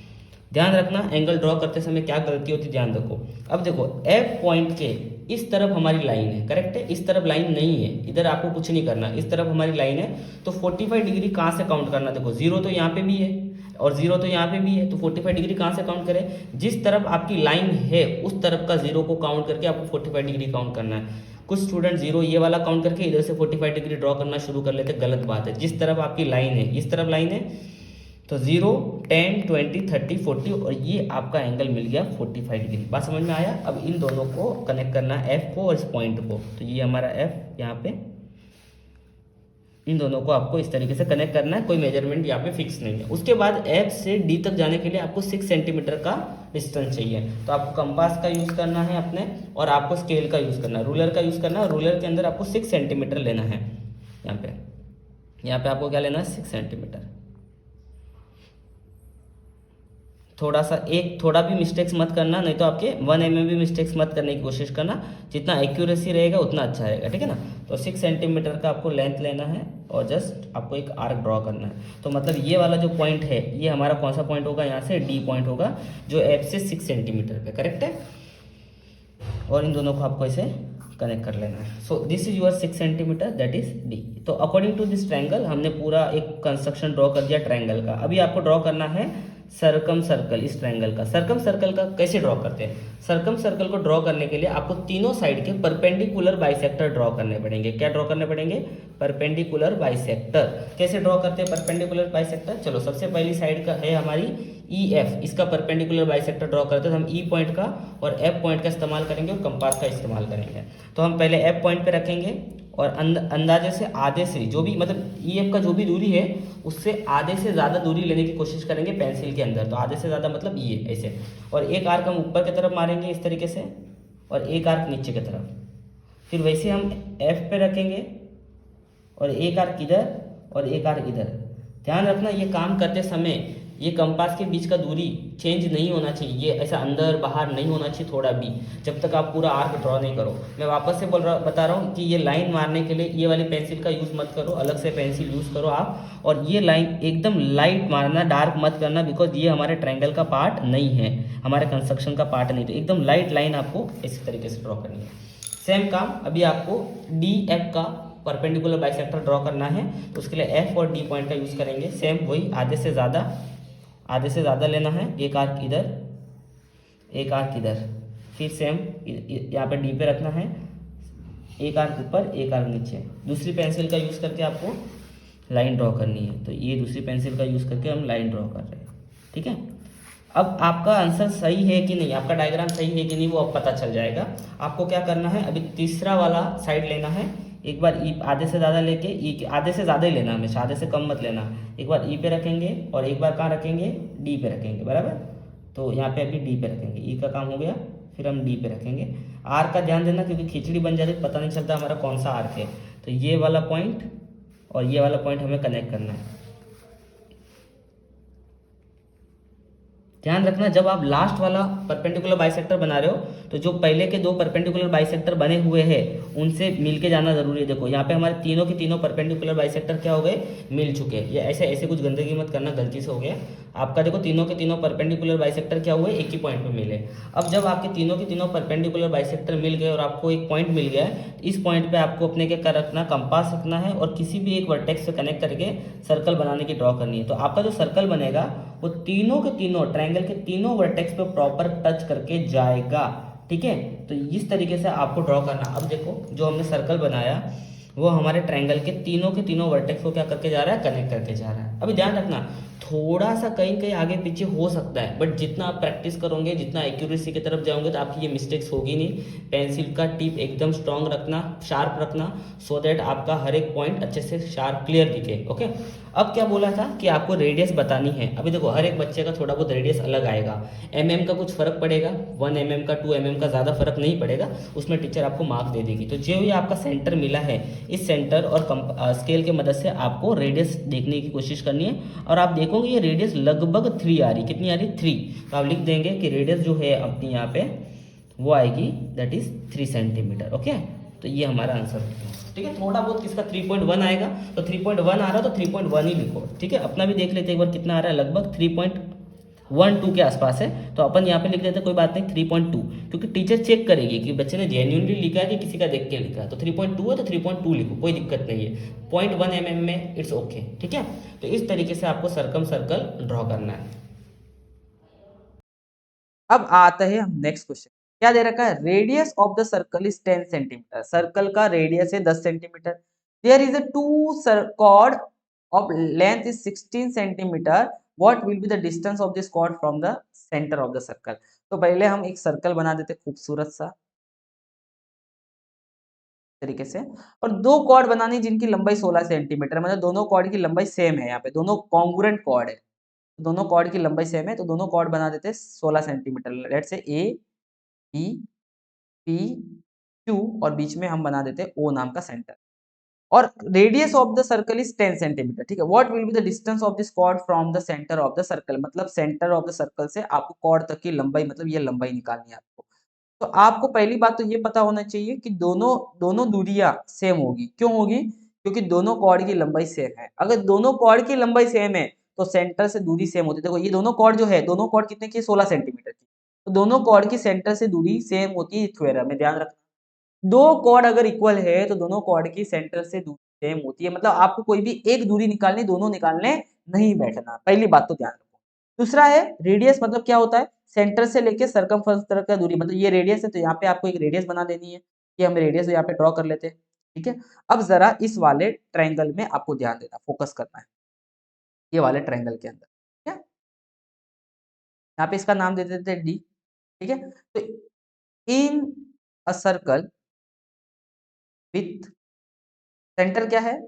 ध्यान रखना, एंगल ड्रॉ करते समय क्या गलती होती है, ध्यान रखो। अब देखो एफ पॉइंट के इस तरफ हमारी लाइन है, करेक्ट है, इस तरफ लाइन नहीं है, इधर आपको कुछ नहीं करना, इस तरफ हमारी लाइन है। तो 45 डिग्री कहाँ से काउंट करना, देखो 0 तो यहाँ पे भी है और 0 तो यहाँ पे भी है, तो 45 डिग्री कहाँ से काउंट करें, जिस तरफ आपकी लाइन है उस तरफ का 0 को काउंट करके आपको 45 डिग्री काउंट करना है। कुछ स्टूडेंट 0 ये वाला काउंट करके इधर से 45 डिग्री ड्रॉ करना शुरू कर लेते, गलत बात है। जिस तरफ आपकी लाइन है, इस तरफ लाइन है, तो 0, 10, 20, 30, 40 और ये आपका एंगल मिल गया 45 डिग्री। बात समझ में आया। अब इन दोनों को कनेक्ट करना है, एफ को और इस पॉइंट को। तो ये हमारा एफ यहाँ पे, इन दोनों को आपको इस तरीके से कनेक्ट करना है, कोई मेजरमेंट यहाँ पे फिक्स नहीं है। उसके बाद एफ से डी तक जाने के लिए आपको 6 सेंटीमीटर का डिस्टेंस चाहिए। तो आपको कंपास का यूज़ करना है अपने, और आपको स्केल का यूज़ करना है, रूलर का यूज़ करना है। रूलर के अंदर आपको 6 सेंटीमीटर लेना है। यहाँ पे आपको क्या लेना है, 6 सेंटीमीटर। थोड़ा भी मिस्टेक्स मत करना, नहीं तो आपके 1 mm भी मिस्टेक्स मत करने की कोशिश करना। जितना एक्यूरेसी रहेगा उतना अच्छा रहेगा, ठीक है ना। तो 6 सेंटीमीटर का आपको लेंथ लेना है और जस्ट आपको एक आर्क ड्रॉ करना है। तो मतलब ये वाला जो पॉइंट है, ये हमारा कौन सा पॉइंट होगा, यहाँ से डी पॉइंट होगा, जो एफ से 6 सेंटीमीटर पे, करेक्ट है। और इन दोनों को आपको ऐसे कनेक्ट कर लेना है। So this is your 6 centimetre, that is D. तो अकॉर्डिंग टू दिस ट्रायंगल हमने पूरा एक कंस्ट्रक्शन ड्रॉ कर दिया ट्रायंगल का। अभी आपको ड्रॉ करना है सर्कम सर्कल, इस ट्रायंगल का सर्कम सर्कल का कैसे ड्रॉ करते हैं? सर्कम सर्कल को ड्रॉ करने के लिए आपको तीनों साइड के परपेंडिकुलर बाइसेक्टर ड्रॉ करने पड़ेंगे। क्या ड्रॉ करने पड़ेंगे? Perpendicular bisector. कैसे ड्रॉ करते हैं परपेंडिकुलर बाइसेक्टर? चलो, सबसे पहली साइड का है हमारी ई एफ, इसका परपेंडिकुलर बाइसेक्टर ड्रॉ करते हैं तो हम ई पॉइंट का और एफ पॉइंट का इस्तेमाल करेंगे और कंपास का इस्तेमाल करेंगे। तो हम पहले एफ पॉइंट पे रखेंगे और अंदाजे से आधे से जो भी मतलब ई एफ का जो भी दूरी है उससे आधे से ज़्यादा दूरी लेने की कोशिश करेंगे पेंसिल के अंदर। तो आधे से ज़्यादा मतलब ये ऐसे, और एक आर्क हम ऊपर की तरफ मारेंगे इस तरीके से और एक आर्क नीचे की तरफ। फिर वैसे हम एफ पे रखेंगे और एक आर्क इधर और एक आर्क इधर। ध्यान रखना ये काम करते समय ये कंपास के बीच का दूरी चेंज नहीं होना चाहिए, ये ऐसा अंदर बाहर नहीं होना चाहिए थोड़ा भी, जब तक आप पूरा आर्क ड्रॉ नहीं करो। मैं वापस से बता रहा हूँ कि ये लाइन मारने के लिए ये वाली पेंसिल का यूज़ मत करो, अलग से पेंसिल यूज़ करो आप। और ये लाइन एकदम लाइट मारना, डार्क मत करना, बिकॉज ये हमारे ट्रायंगल का पार्ट नहीं है, हमारे कंस्ट्रक्शन का पार्ट नहीं। तो एकदम लाइट लाइन आपको इसी तरीके से ड्रॉ करनी है। सेम काम अभी आपको डी एफ का परपेंडिकुलर बाइसेक्टर ड्रॉ करना है, तो उसके लिए एफ और डी पॉइंट का यूज़ करेंगे। सेम वही आधे से ज़्यादा लेना है, एक आर्क इधर एक आर्क इधर, फिर सेम यहाँ पे डी पे रखना है, एक आर्क ऊपर एक आर्क नीचे। दूसरी पेंसिल का यूज़ करके आपको लाइन ड्रॉ करनी है, तो ये दूसरी पेंसिल का यूज़ करके हम लाइन ड्रॉ कर रहे हैं। ठीक है, अब आपका आंसर सही है कि नहीं, आपका डायग्राम सही है कि नहीं वो अब पता चल जाएगा। आपको क्या करना है, अभी तीसरा वाला साइड लेना है। एक बार ई आधे से ज़्यादा लेके, ई आधे से ज़्यादा ही लेना, हमेशा आधे से कम मत लेना। एक बार ई पे रखेंगे और एक बार कहाँ रखेंगे, डी पे रखेंगे, बराबर। तो यहाँ पे अभी डी पे रखेंगे, ई का काम हो गया, फिर हम डी पे रखेंगे। आर्क का ध्यान देना क्योंकि खिचड़ी बन जाती है, पता नहीं चलता हमारा कौन सा आर्क है। तो ये वाला पॉइंट और ये वाला पॉइंट हमें कनेक्ट करना है। ध्यान रखना जब आप लास्ट वाला परपेंडिकुलर बाइसेक्टर बना रहे हो तो जो पहले के दो परपेंडिकुलर बाइसेक्टर बने हुए हैं उनसे मिलके जाना जरूरी है। देखो यहाँ पे हमारे तीनों के तीनों परपेंडिकुलर बाइसेक्टर क्या हो गए, मिल चुके हैं। ये ऐसे ऐसे कुछ गंदगी मत करना, गलती से हो गया आपका। देखो तीनों के तीनों परपेंडिकुलर बाइसेक्टर क्या हुए, एक ही पॉइंट पे मिले। अब जब आपके तीनों के तीनों परपेंडिकुलर बाइसेक्टर मिल गए और आपको एक पॉइंट मिल गया है, इस पॉइंट पे आपको अपने क्या रखना, कंपास रखना है और किसी भी एक वर्टेक्स से कनेक्ट करके सर्कल बनाने की ड्रॉ करनी है। तो आपका जो सर्कल बनेगा वो तीनों के तीनों ट्रायंगल के तीनों वर्टेक्स पे प्रॉपर टच करके जाएगा। ठीक है, तो इस तरीके से आपको ड्रॉ करना। अब देखो जो हमने सर्कल बनाया वो हमारे ट्रायंगल के तीनों वर्टेक्स को क्या करके जा रहा है, कनेक्ट करके जा रहा है। अभी ध्यान रखना थोड़ा सा कहीं कहीं आगे पीछे हो सकता है, बट जितना आप प्रैक्टिस करोगे, जितना एक्यूरेसी की तरफ जाओगे तो आपकी ये मिस्टेक्स होगी नहीं। पेंसिल का टिप एकदम स्ट्रांग रखना, शार्प रखना, सो दैट आपका हर एक पॉइंट अच्छे से शार्प क्लियर दिखे। ओके, अब क्या बोला था कि आपको रेडियस बतानी है। अभी देखो हर एक बच्चे का थोड़ा बहुत रेडियस अलग आएगा, का कुछ फर्क पड़ेगा, 1 का 2 का ज़्यादा फर्क नहीं पड़ेगा, उसमें टीचर आपको मार्क दे देगी। तो जो ये आपका सेंटर मिला है, इस सेंटर और स्केल के मदद से आपको रेडियस देखने की कोशिश करनी है। और आप देखोगे ये रेडियस लगभग 3 आ रही, कितनी आ रही, 3। तो आप लिख देंगे कि रेडियस जो है अपनी यहाँ पे वो आएगी दैट इज 3 सेंटीमीटर। ओके, तो ये हमारा आंसर है। ठीक है, थोड़ा बहुत किसका 3.1 आएगा, तो 3.1 आ रहा तो 3.1 ही लिखो। ठीक है, अपना भी देख लेते एक बार कितना आ रहा है, लगभग 3.12 के आसपास है, तो अपन यहाँ पे लिख देते, कोई बात नहीं 3.2, क्योंकि टीचर चेक करेगी कि बच्चे ने जेन्युइनली लिखा है कि किसी का देख के लिखा है। तो 3.2 है तो 3.2 लिखो, कोई दिक्कत नहीं है। 0.1 mm में इट्स ओके। ठीक है, तो इस तरीके से आपको सर्कल ड्रॉ करना है। अब आते हैं हम नेक्स्ट क्वेश्चन। क्या दे रखा है, radius of the circle is 10 centimetre. Circle का रेडियस है 10 centimetre. There is a two chord of length is 16 centimeter. What will be the distance of this chord from the center of the circle? तो पहले हम एक circle बना देते खूबसूरत सा तरीके से, और दो कॉर्ड बनानी जिनकी लंबाई 16 सेंटीमीटर, मतलब दोनों कॉर्ड की लंबाई सेम है। यहाँ पे दोनों कॉन्ग्रुएंट कॉर्ड है, दोनों कॉर्ड की लंबाई सेम है, तो दोनों कॉर्ड बना देते हैं 16 सेंटीमीटर। लेट से ए बी पी क्यू, और बीच में हम बना देते हैं ओ नाम का सेंटर। और radius of the circle is 10 centimetre. ठीक है, what will be the distance of this cord from the centre of the circle, मतलब सेंटर ऑफ द सर्कल से आपको कॉर्ड तक की लंबाई, मतलब ये लंबाई निकालनी है आपको। तो आपको पहली बात तो ये पता होना चाहिए कि दोनों दोनों दूरियां सेम होगी। क्यों होगी, क्योंकि दोनों कॉर्ड की लंबाई सेम है। अगर दोनों कॉर्ड की लंबाई सेम है तो सेंटर से दूरी सेम होती है। देखो ये दोनों कॉर्ड जो है, दोनों कॉर्ड कितने की, 16 सेंटीमीटर की, तो दोनों कॉर्ड की सेंटर से दूरी सेम होती है थ्योरम में, ध्यान रखना। दो कॉर्ड अगर इक्वल है तो दोनों कॉर्ड की सेंटर से दूरी सेम होती है, मतलब आपको कोई भी एक दूरी निकालनी, दोनों निकालने नहीं बैठना। पहली बात तो ध्यान रखो। दूसरा है रेडियस, मतलब क्या होता है, सेंटर से लेके सर्कमफेरेंस तक का दूरी, मतलब ये रेडियस है तो यहाँ पे आपको एक रेडियस बना देनी है, ये हम रेडियस यहाँ पे ड्रॉ कर लेते हैं, ठीक है। अब जरा इस वाले ट्रायंगल में आपको ध्यान देना, फोकस करना है ये वाले ट्रायंगल के अंदर, ठीक है। यहाँ पे इसका नाम दे देते हैं डी, ठीक है। तो इन अ सर्कल विथ सेंटर क्या है,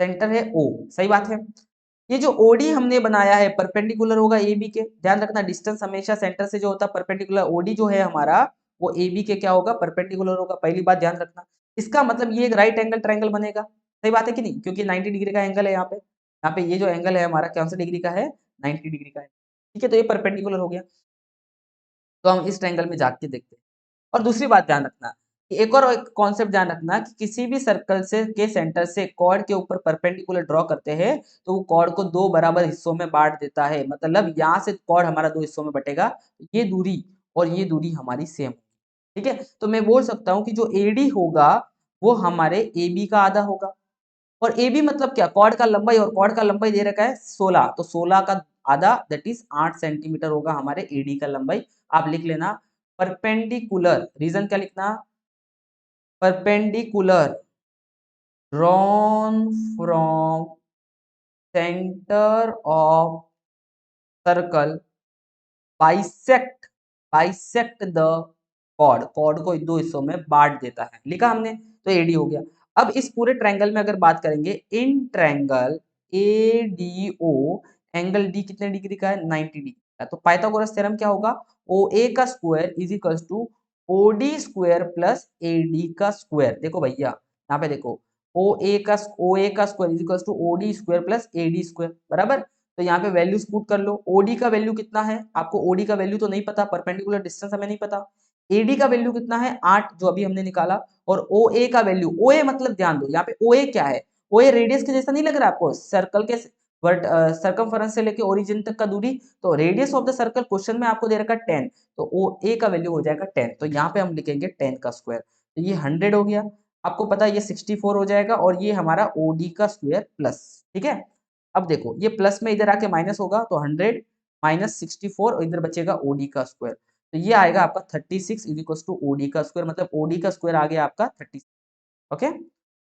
सेंटर है ओ, सही बात है। ये जो ओडी हमने बनाया है परपेंडिकुलर होगा ए बी के, ध्यान रखना डिस्टेंस हमेशा सेंटर से जो होता है परपेंडिकुलर, ओडी जो है हमारा वो ए बी के क्या होगा, परपेंडिकुलर होगा, पहली बात ध्यान रखना। इसका मतलब ये एक राइट एंगल ट्रायंगल बनेगा, सही बात है कि नहीं, क्योंकि 90 डिग्री का एंगल है यहाँ पे ये जो एंगल है हमारा कौन सा डिग्री का है, 90 डिग्री का है, ठीक है। तो ये परपेंडिकुलर हो गया, तो हम इस ट्रायंगल में जाके देखते हैं। और दूसरी बात ध्यान रखना कि एक और एक कॉन्सेप्ट ध्यान रखना कि किसी भी सर्कल से के सेंटर से कॉर्ड के ऊपर परपेंडिकुलर ड्रॉ करते हैं तो वो कॉर्ड को दो बराबर हिस्सों में बांट देता है, मतलब यहाँ से कॉर्ड हमारा दो हिस्सों में बटेगा, ये दूरी और ये दूरी हमारी सेम, ठीक है। तो मैं बोल सकता हूँ कि जो एडी होगा वो हमारे ए बी का आधा होगा, और ए बी मतलब क्या, कॉर्ड का लंबाई, और कॉर्ड का लंबाई दे रखा है 16, तो 16 का आधा दैट इज 8 सेंटीमीटर होगा हमारे एडी का लंबाई। आप लिख लेना परपेंडिकुलर, रीजन क्या लिखना, perpendicular drawn from centre of circle bisect, bisect the chord, chord को दो हिस्सों में बांट देता है, लिखा हमने, तो एडी हो गया। अब इस पूरे ट्रायंगल में अगर बात करेंगे, in triangle ADO angle D कितने डिग्री का है, 90 डिग्री का, तो पाइथागोरस थ्योरम क्या होगा, ओ ए का square is equals to O D square plus A D का स्क्वायर। देखो भैया यहाँ पे देखो, ओ ए का square is equals to O D square plus A D square, बराबर। तो यहाँ पे वैल्यूज पुट कर लो, ओडी का वैल्यू कितना है, आपको ओडी का वैल्यू तो नहीं पता, परपेंडिकुलर डिस्टेंस हमें नहीं पता, एडी का वैल्यू कितना है 8 जो अभी हमने निकाला, और ओ ए का वैल्यू, ओ ए मतलब ध्यान दो यहाँ पे ओ ए क्या है, ओ ए रेडियस के जैसा नहीं लग रहा आपको, सर्कल के सर्कमफेरेंस से लेके ओरिजिन तक का दूरी, तो radius of the circle question में आपको दे रखा 10, तो ओ ए का वैल्यू हो जाएगा 10, तो यहाँ पे हम लिखेंगे 10 का स्क्वायर, तो ये 100 हो गया, आपको पता है ये 64 हो जाएगा, और ये हमारा ओडी का स्क्वायर प्लस, ठीक है। अब देखो ये प्लस में इधर आके माइनस होगा, तो 100 माइनस 64 और इधर बचेगा ओडी का स्क्वायर, तो ये आएगा आपका 36 इज इक्वल टू ओडी का स्क्वायर, मतलब ओडी का स्क्वायर आ गया आपका 36, ओके।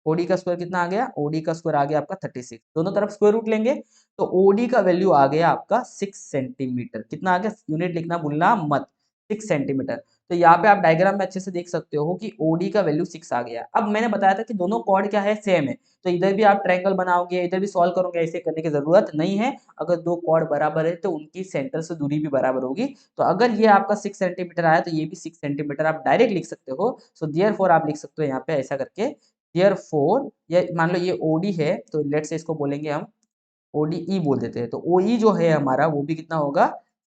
ओडी का स्क्वायर कितना आ गया, ओडी का स्क्वायर आ गया आपका 36, दोनों तरफ स्क्वायर रूट लेंगे तो ओडी का वैल्यू आ गया आपका 6 सेंटीमीटर, कितना आ गया, यूनिट लिखना भूलना मत, 6 सेंटीमीटर। तो यहाँ पे आप डायग्राम में अच्छे से देख सकते हो कि ओडी का वैल्यू 6 आ गया। अब मैंने बताया था कि दोनों कॉर्ड क्या है, सेम है, तो इधर भी आप ट्रायंगल बनाओगे इधर भी सॉल्व करोगे, ऐसे करने की जरूरत नहीं है, अगर दो कॉर्ड बराबर है तो उनकी सेंटर से दूरी भी बराबर होगी, तो अगर ये आपका 6 सेंटीमीटर आया तो ये भी 6 सेंटीमीटर आप डायरेक्ट लिख सकते हो, सो देयरफॉर आप लिख सकते हो यहाँ पे ऐसा करके, देयरफॉर ये मान लो ये ओडी है तो लेट्स से इसको बोलेंगे हम ओडीई बोल देते हैं, तो ओई जो है हमारा वो भी कितना होगा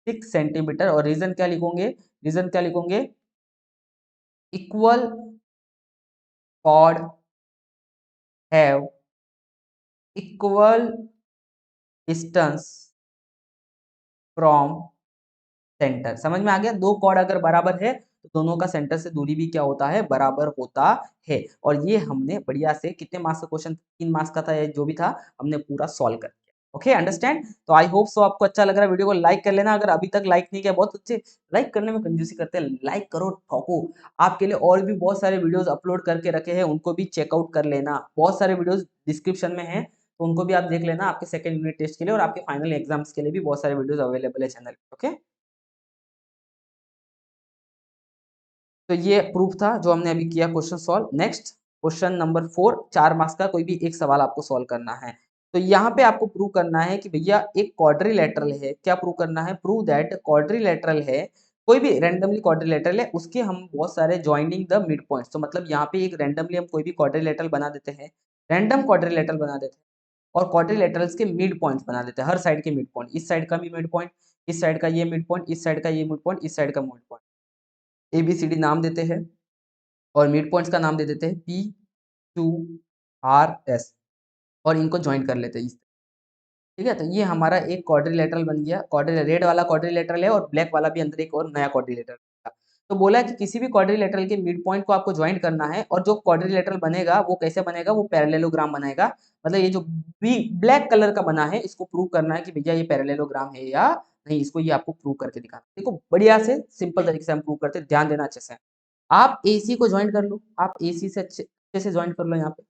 6 सेंटीमीटर, और रीजन क्या लिखोगे, रीजन क्या लिखोगे, equal cord have equal distance from centre, समझ में आ गया, दो कॉर्ड अगर बराबर है तो दोनों का सेंटर से दूरी भी क्या होता है, बराबर होता है। और ये हमने बढ़िया से, कितने मार्क्स का क्वेश्चन, 3 मार्क्स का था, ये जो भी था हमने पूरा सॉल्व कर दिया, ओके अंडरस्टैंड। तो आई होप सो आपको अच्छा लग रहा है, वीडियो को लाइक कर लेना, अगर अभी तक लाइक नहीं किया, बहुत अच्छे लाइक करने में कंजूसी करते हैं, लाइक करो ठोको। आपके लिए और भी बहुत सारे वीडियोस अपलोड करके रखे हैं, उनको भी चेकआउट कर लेना, बहुत सारे वीडियोस डिस्क्रिप्शन में है, तो उनको भी आप देख लेना, आपके सेकंड यूनिट टेस्ट के लिए और आपके फाइनल एग्जाम्स के लिए भी बहुत सारे वीडियोस अवेलेबल है चैनल पे, ओके। तो ये प्रूफ था जो हमने अभी किया, question solve. Next question number 4, 4 marks का कोई भी एक सवाल आपको सॉल्व करना है। तो यहाँ पे आपको प्रूव करना है कि भैया एक क्वाड्रिलेटरल है, क्या प्रूव करना है, प्रूव दैट क्वाड्रिलेटरल है, कोई भी रैंडमली क्वाड्रिलेटरल है, उसके हम बहुत सारे ज्वाइनिंग द मिड पॉइंट्स, तो मतलब यहाँ पे एक रैंडमली हम कोई भी क्वाड्रिलेटरल बना देते हैं, रैंडम क्वाड्रिलेटरल बना देते हैं, और क्वाड्रिलेटरल्स के मिड पॉइंट्स बना देते हैं, हर साइड के मिड पॉइंट, इस साइड का भी मिड पॉइंट, इस साइड का ये मिड पॉइंट, इस साइड का ये मिड पॉइंट, इस साइड का मिड पॉइंट, ABCD नाम देते हैं, और मिड पॉइंट्स का नाम दे देते हैं P Q R S, और इनको ज्वाइन कर लेते हैं ठीक है। तो ये हमारा एक क्वाड्रिलेटरल बन गया, क्वाड्रि रेड वाला क्वाड्रिलेटरल है और ब्लैक वाला भी अंदर एक और नया क्वाड्रिलेटरल था। तो बोला कि किसी भी क्वाड्रिलेटरल के मिड पॉइंट को आपको ज्वाइन करना है, और जो क्वाड्रिलेटरल बनेगा वो कैसे बनेगा, वो पैरेललोग्राम बनाएगा, मतलब ये जो ब्लैक कलर का बना है इसको प्रूव करना है कि भैया ये पैरेललोग्राम है या नहीं, इसको ये आपको प्रूव करके दिखाना। देखो बढ़िया से सिंपल तरीके से हम प्रूव करते हैं, ध्यान देना अच्छे से। आप AC को ज्वाइन कर लो, आप AC से अच्छे से ज्वाइन कर लो, यहाँ पे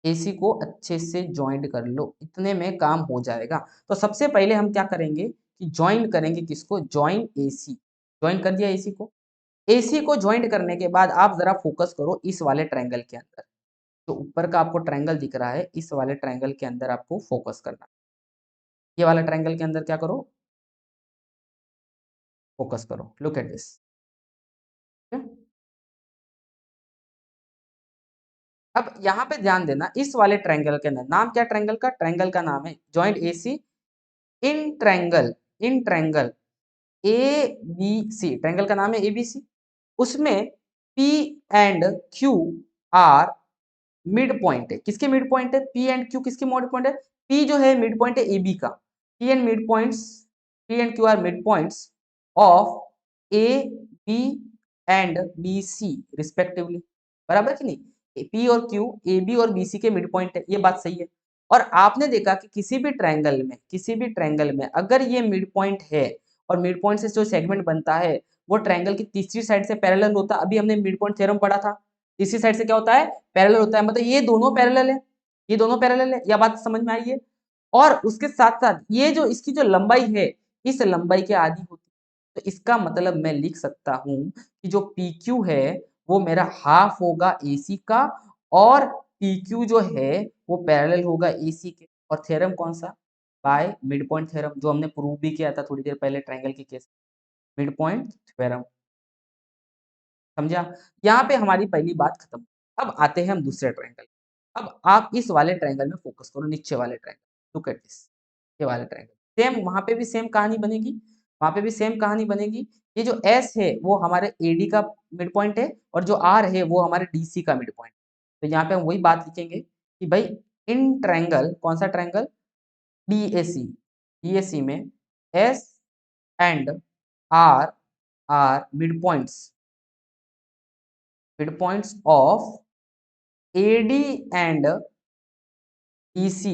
AC को अच्छे से ज्वाइन कर लो, इतने में काम हो जाएगा। तो सबसे पहले हम क्या करेंगे कि ज्वाइन करेंगे किसको, ज्वाइन AC। ज्वाइन कर दिया AC को। AC को ज्वाइन करने के बाद आप जरा फोकस करो इस वाले ट्रायंगल के अंदर, जो ऊपर का आपको ट्रायंगल दिख रहा है, इस वाले ट्रायंगल के अंदर आपको फोकस करना है। ये वाला ट्रायंगल के अंदर क्या करो, फोकस करो, लुक एट दिस। अब यहाँ पे ध्यान देना, इस वाले ट्रायंगल के अंदर नाम क्या, ट्रायंगल का, ट्रायंगल का नाम है जॉइंट AC। इन ट्रायंगल ABC, ट्रायंगल का नाम है ABC। उसमें P and Q are mid point है। किसके मिड पॉइंट है, P एंड Q किसके मिड पॉइंट है, P जो है मिड पॉइंट है AB का। P and Q are mid points of A B and BC respectively, बराबर कि नहीं। P और Q AB और BC के मिड पॉइंट है, ये बात सही है। और आपने देखा कि किसी भी ट्रायंगल में अगर ये मिड पॉइंट है और मिड पॉइंट से जो सेगमेंट बनता है वो ट्रायंगल की तीसरी साइड से पैरेलल होता है। अभी हमने मिड पॉइंट थ्योरम पढ़ा था, तीसरी साइड से क्या होता है, पैरेलल होता है। मतलब ये दोनों पैरेलल है, ये दोनों पैरेलल है, यह बात समझ में आई है। और उसके साथ साथ ये जो इसकी जो लंबाई है, इस लंबाई के आधी होती है। तो इसका मतलब मैं लिख सकता हूं कि जो PQ है वो मेरा हाफ होगा AC का, और PQ जो है वो पैरेलल होगा AC के। और थ्योरम कौन सा, बाय मिड पॉइंट थ्योरम, जो हमने प्रूव भी किया था थोड़ी देर पहले ट्रायंगल के केस, मिड पॉइंट थ्योरम। समझा, यहाँ पे हमारी पहली बात खत्म। अब आते हैं हम दूसरे ट्रायंगल। अब आप इस वाले ट्रायंगल में फोकस करो, नीचे वाले ट्रायंगल, लुक एट दिस, ये वाले ट्रायंगल। सेम वहां पे भी सेम कहानी बनेगी, वहां पे भी सेम कहानी बनेगी। ये जो S है वो हमारे AD का मिड पॉइंट है, और जो R है वो हमारे DC का मिड पॉइंट। तो यहाँ पे हम वही बात लिखेंगे कि भाई इन ट्रायंगल, कौन सा ट्रायंगल, DAC में S and R are mid points of AD and EC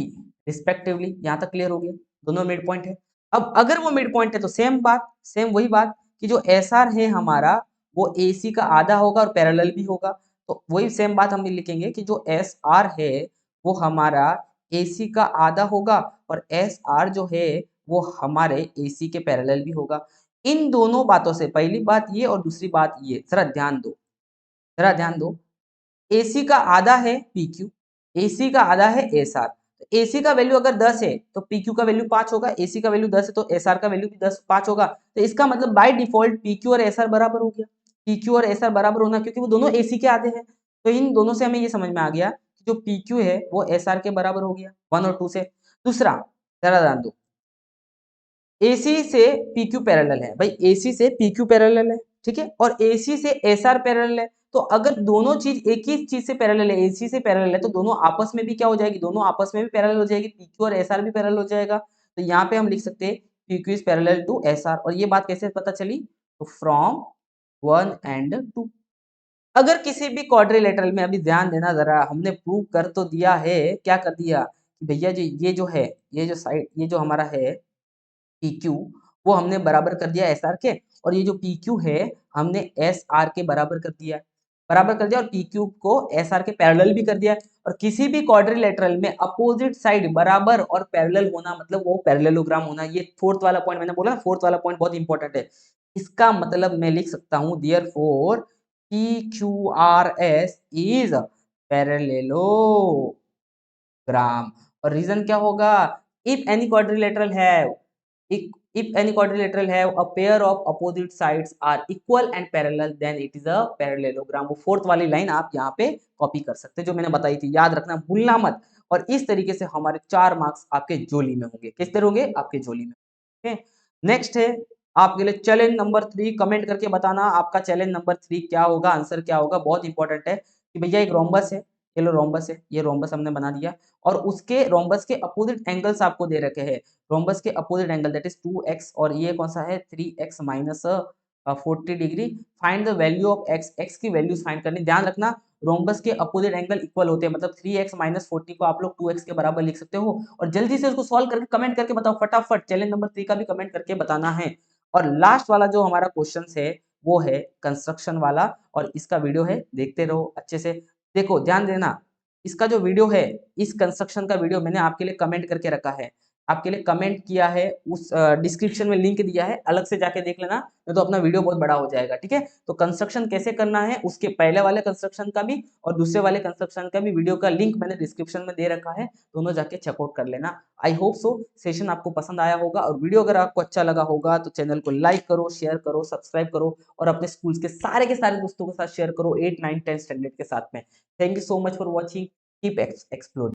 respectively. यहां तक क्लियर हो गया, दोनों मिड पॉइंट है। अब अगर वो मिड पॉइंट है तो सेम बात, सेम वही बात कि जो SR है हमारा वो AC का आधा होगा और पैरेलल भी होगा। तो वही सेम बात हम भी लिखेंगे कि जो SR है वो हमारा AC का आधा होगा, और SR जो है वो हमारे AC के पैरेलल भी होगा। इन दोनों बातों से, पहली बात ये और दूसरी बात ये, जरा ध्यान दो, जरा ध्यान दो। AC का आधा है PQ, AC का आधा है SR। तो AC का वैल्यू अगर 10 है तो PQ का वैल्यू 5 होगा, AC का वैल्यू 10 है तो SR का वैल्यू भी 5 होगा। तो इसका मतलब बाय डिफॉल्ट PQ और SR बराबर हो गया। PQ और SR बराबर होना क्योंकि वो दोनों AC के आधे हैं। तो इन दोनों से हमें ये समझ में आ गया कि जो PQ है वो SR के बराबर हो गया, 1 और 2 से। दूसरा, जरा ध्यान दो, AC से PQ पैरेलल है भाई, AC से PQ पैरेलल है, ठीक है, और AC से SR पैरेलल है। तो अगर दोनों चीज एक ही चीज से पैरेलल है, AC से पैरेलल है, तो दोनों आपस में भी क्या हो जाएगी, दोनों आपस में भी पैरेलल हो जाएगी, PQ और SR भी पैरेलल हो जाएगा। तो यहाँ पे हम लिख सकते हैं PQ is parallel to SR। और ये बात कैसे पता चली, तो फ्रॉम 1 एंड 2। अगर किसी भी क्वाड्रिलेटरल में, अभी ध्यान देना जरा, हमने प्रूव कर तो दिया है, क्या कर दिया कि भैया जी ये जो है, ये जो साइड, ये जो हमारा है PQ, वो हमने बराबर कर दिया SR के, और ये जो PQ है हमने SR के बराबर कर दिया, बराबर कर दिया, और PQ को SR के पैरेलल भी कर दिया। और किसी भी क्वाड्रिलेटरल में अपोजिट साइड बराबर और पैरेलल होना मतलब वो पैरेललोग्राम होना। ये फोर्थ वाला पॉइंट मैंने बोला ना, फोर्थ वाला पॉइंट बहुत इंपॉर्टेंट है। इसका मतलब मैं लिख सकता हूं देयरफॉर PQRS इज पैरेललोग्राम। और रीजन क्या होगा, if any quadrilateral have, if any quadrilateral have a pair of opposite sides are equal and parallel then it is a parallelogram। वो फोर्थ वाली लाइन आप यहाँ पे कॉपी कर सकते हैं जो मैंने बताई थी, याद रखना, भूलना मत। और इस तरीके से हमारे 4 मार्क्स आपके जोली में होंगे। किस तरह होंगे, आपके जोली में। ओके, नेक्स्ट है आपके लिए चैलेंज नंबर 3। कमेंट करके बताना आपका चैलेंज नंबर 3 क्या होगा, आंसर क्या होगा। बहुत इंपॉर्टेंट है कि भैया एक रोम्बस है, ये लो रोम्बस है, ये रोम्बस हमने बना दिया, और उसके रोम्बस के अपोजिट एंगल्स आपको दे रखे हैं। रोम्बस के opposite angle that is 2x, और ये कौन सा है 3x minus 40 degree, find the value of x, x की वैल्यू फाइंड करनी। ध्यान रखना रोम्बस के अपोजिट एंगल इक्वल होते हैं, मतलब 3x माइनस 40 को आप लोग 2x के बराबर लिख सकते हो। और जल्दी से उसको सॉल्व करके कमेंट करके बताओ फटाफट, चैलेंज नंबर 3 का भी कमेंट करके बताना है। और लास्ट वाला जो हमारा क्वेश्चन है वो है कंस्ट्रक्शन वाला, और इसका वीडियो है, देखते रहो अच्छे से। देखो ध्यान देना, इसका जो वीडियो है, इस कंस्ट्रक्शन का वीडियो मैंने आपके लिए कमेंट करके रखा है, आपके लिए कमेंट किया है, उस डिस्क्रिप्शन में लिंक दिया है, अलग से जाके देख लेना, नहीं तो अपना वीडियो बहुत बड़ा हो जाएगा, ठीक है। तो कंस्ट्रक्शन कैसे करना है, उसके पहले वाले कंस्ट्रक्शन का भी और दूसरे वाले कंस्ट्रक्शन का भी वीडियो का लिंक मैंने डिस्क्रिप्शन में दे रखा है, दोनों जाके चेकआउट कर लेना। आई होप सो सेशन आपको पसंद आया होगा, और वीडियो अगर आपको अच्छा लगा होगा तो चैनल को लाइक करो, शेयर करो, सब्सक्राइब करो, और अपने स्कूल के सारे दोस्तों के साथ शेयर करो, 8, 9, 10 स्टैंडर्ड के साथ में। Thank you so much for watching, keep exploring.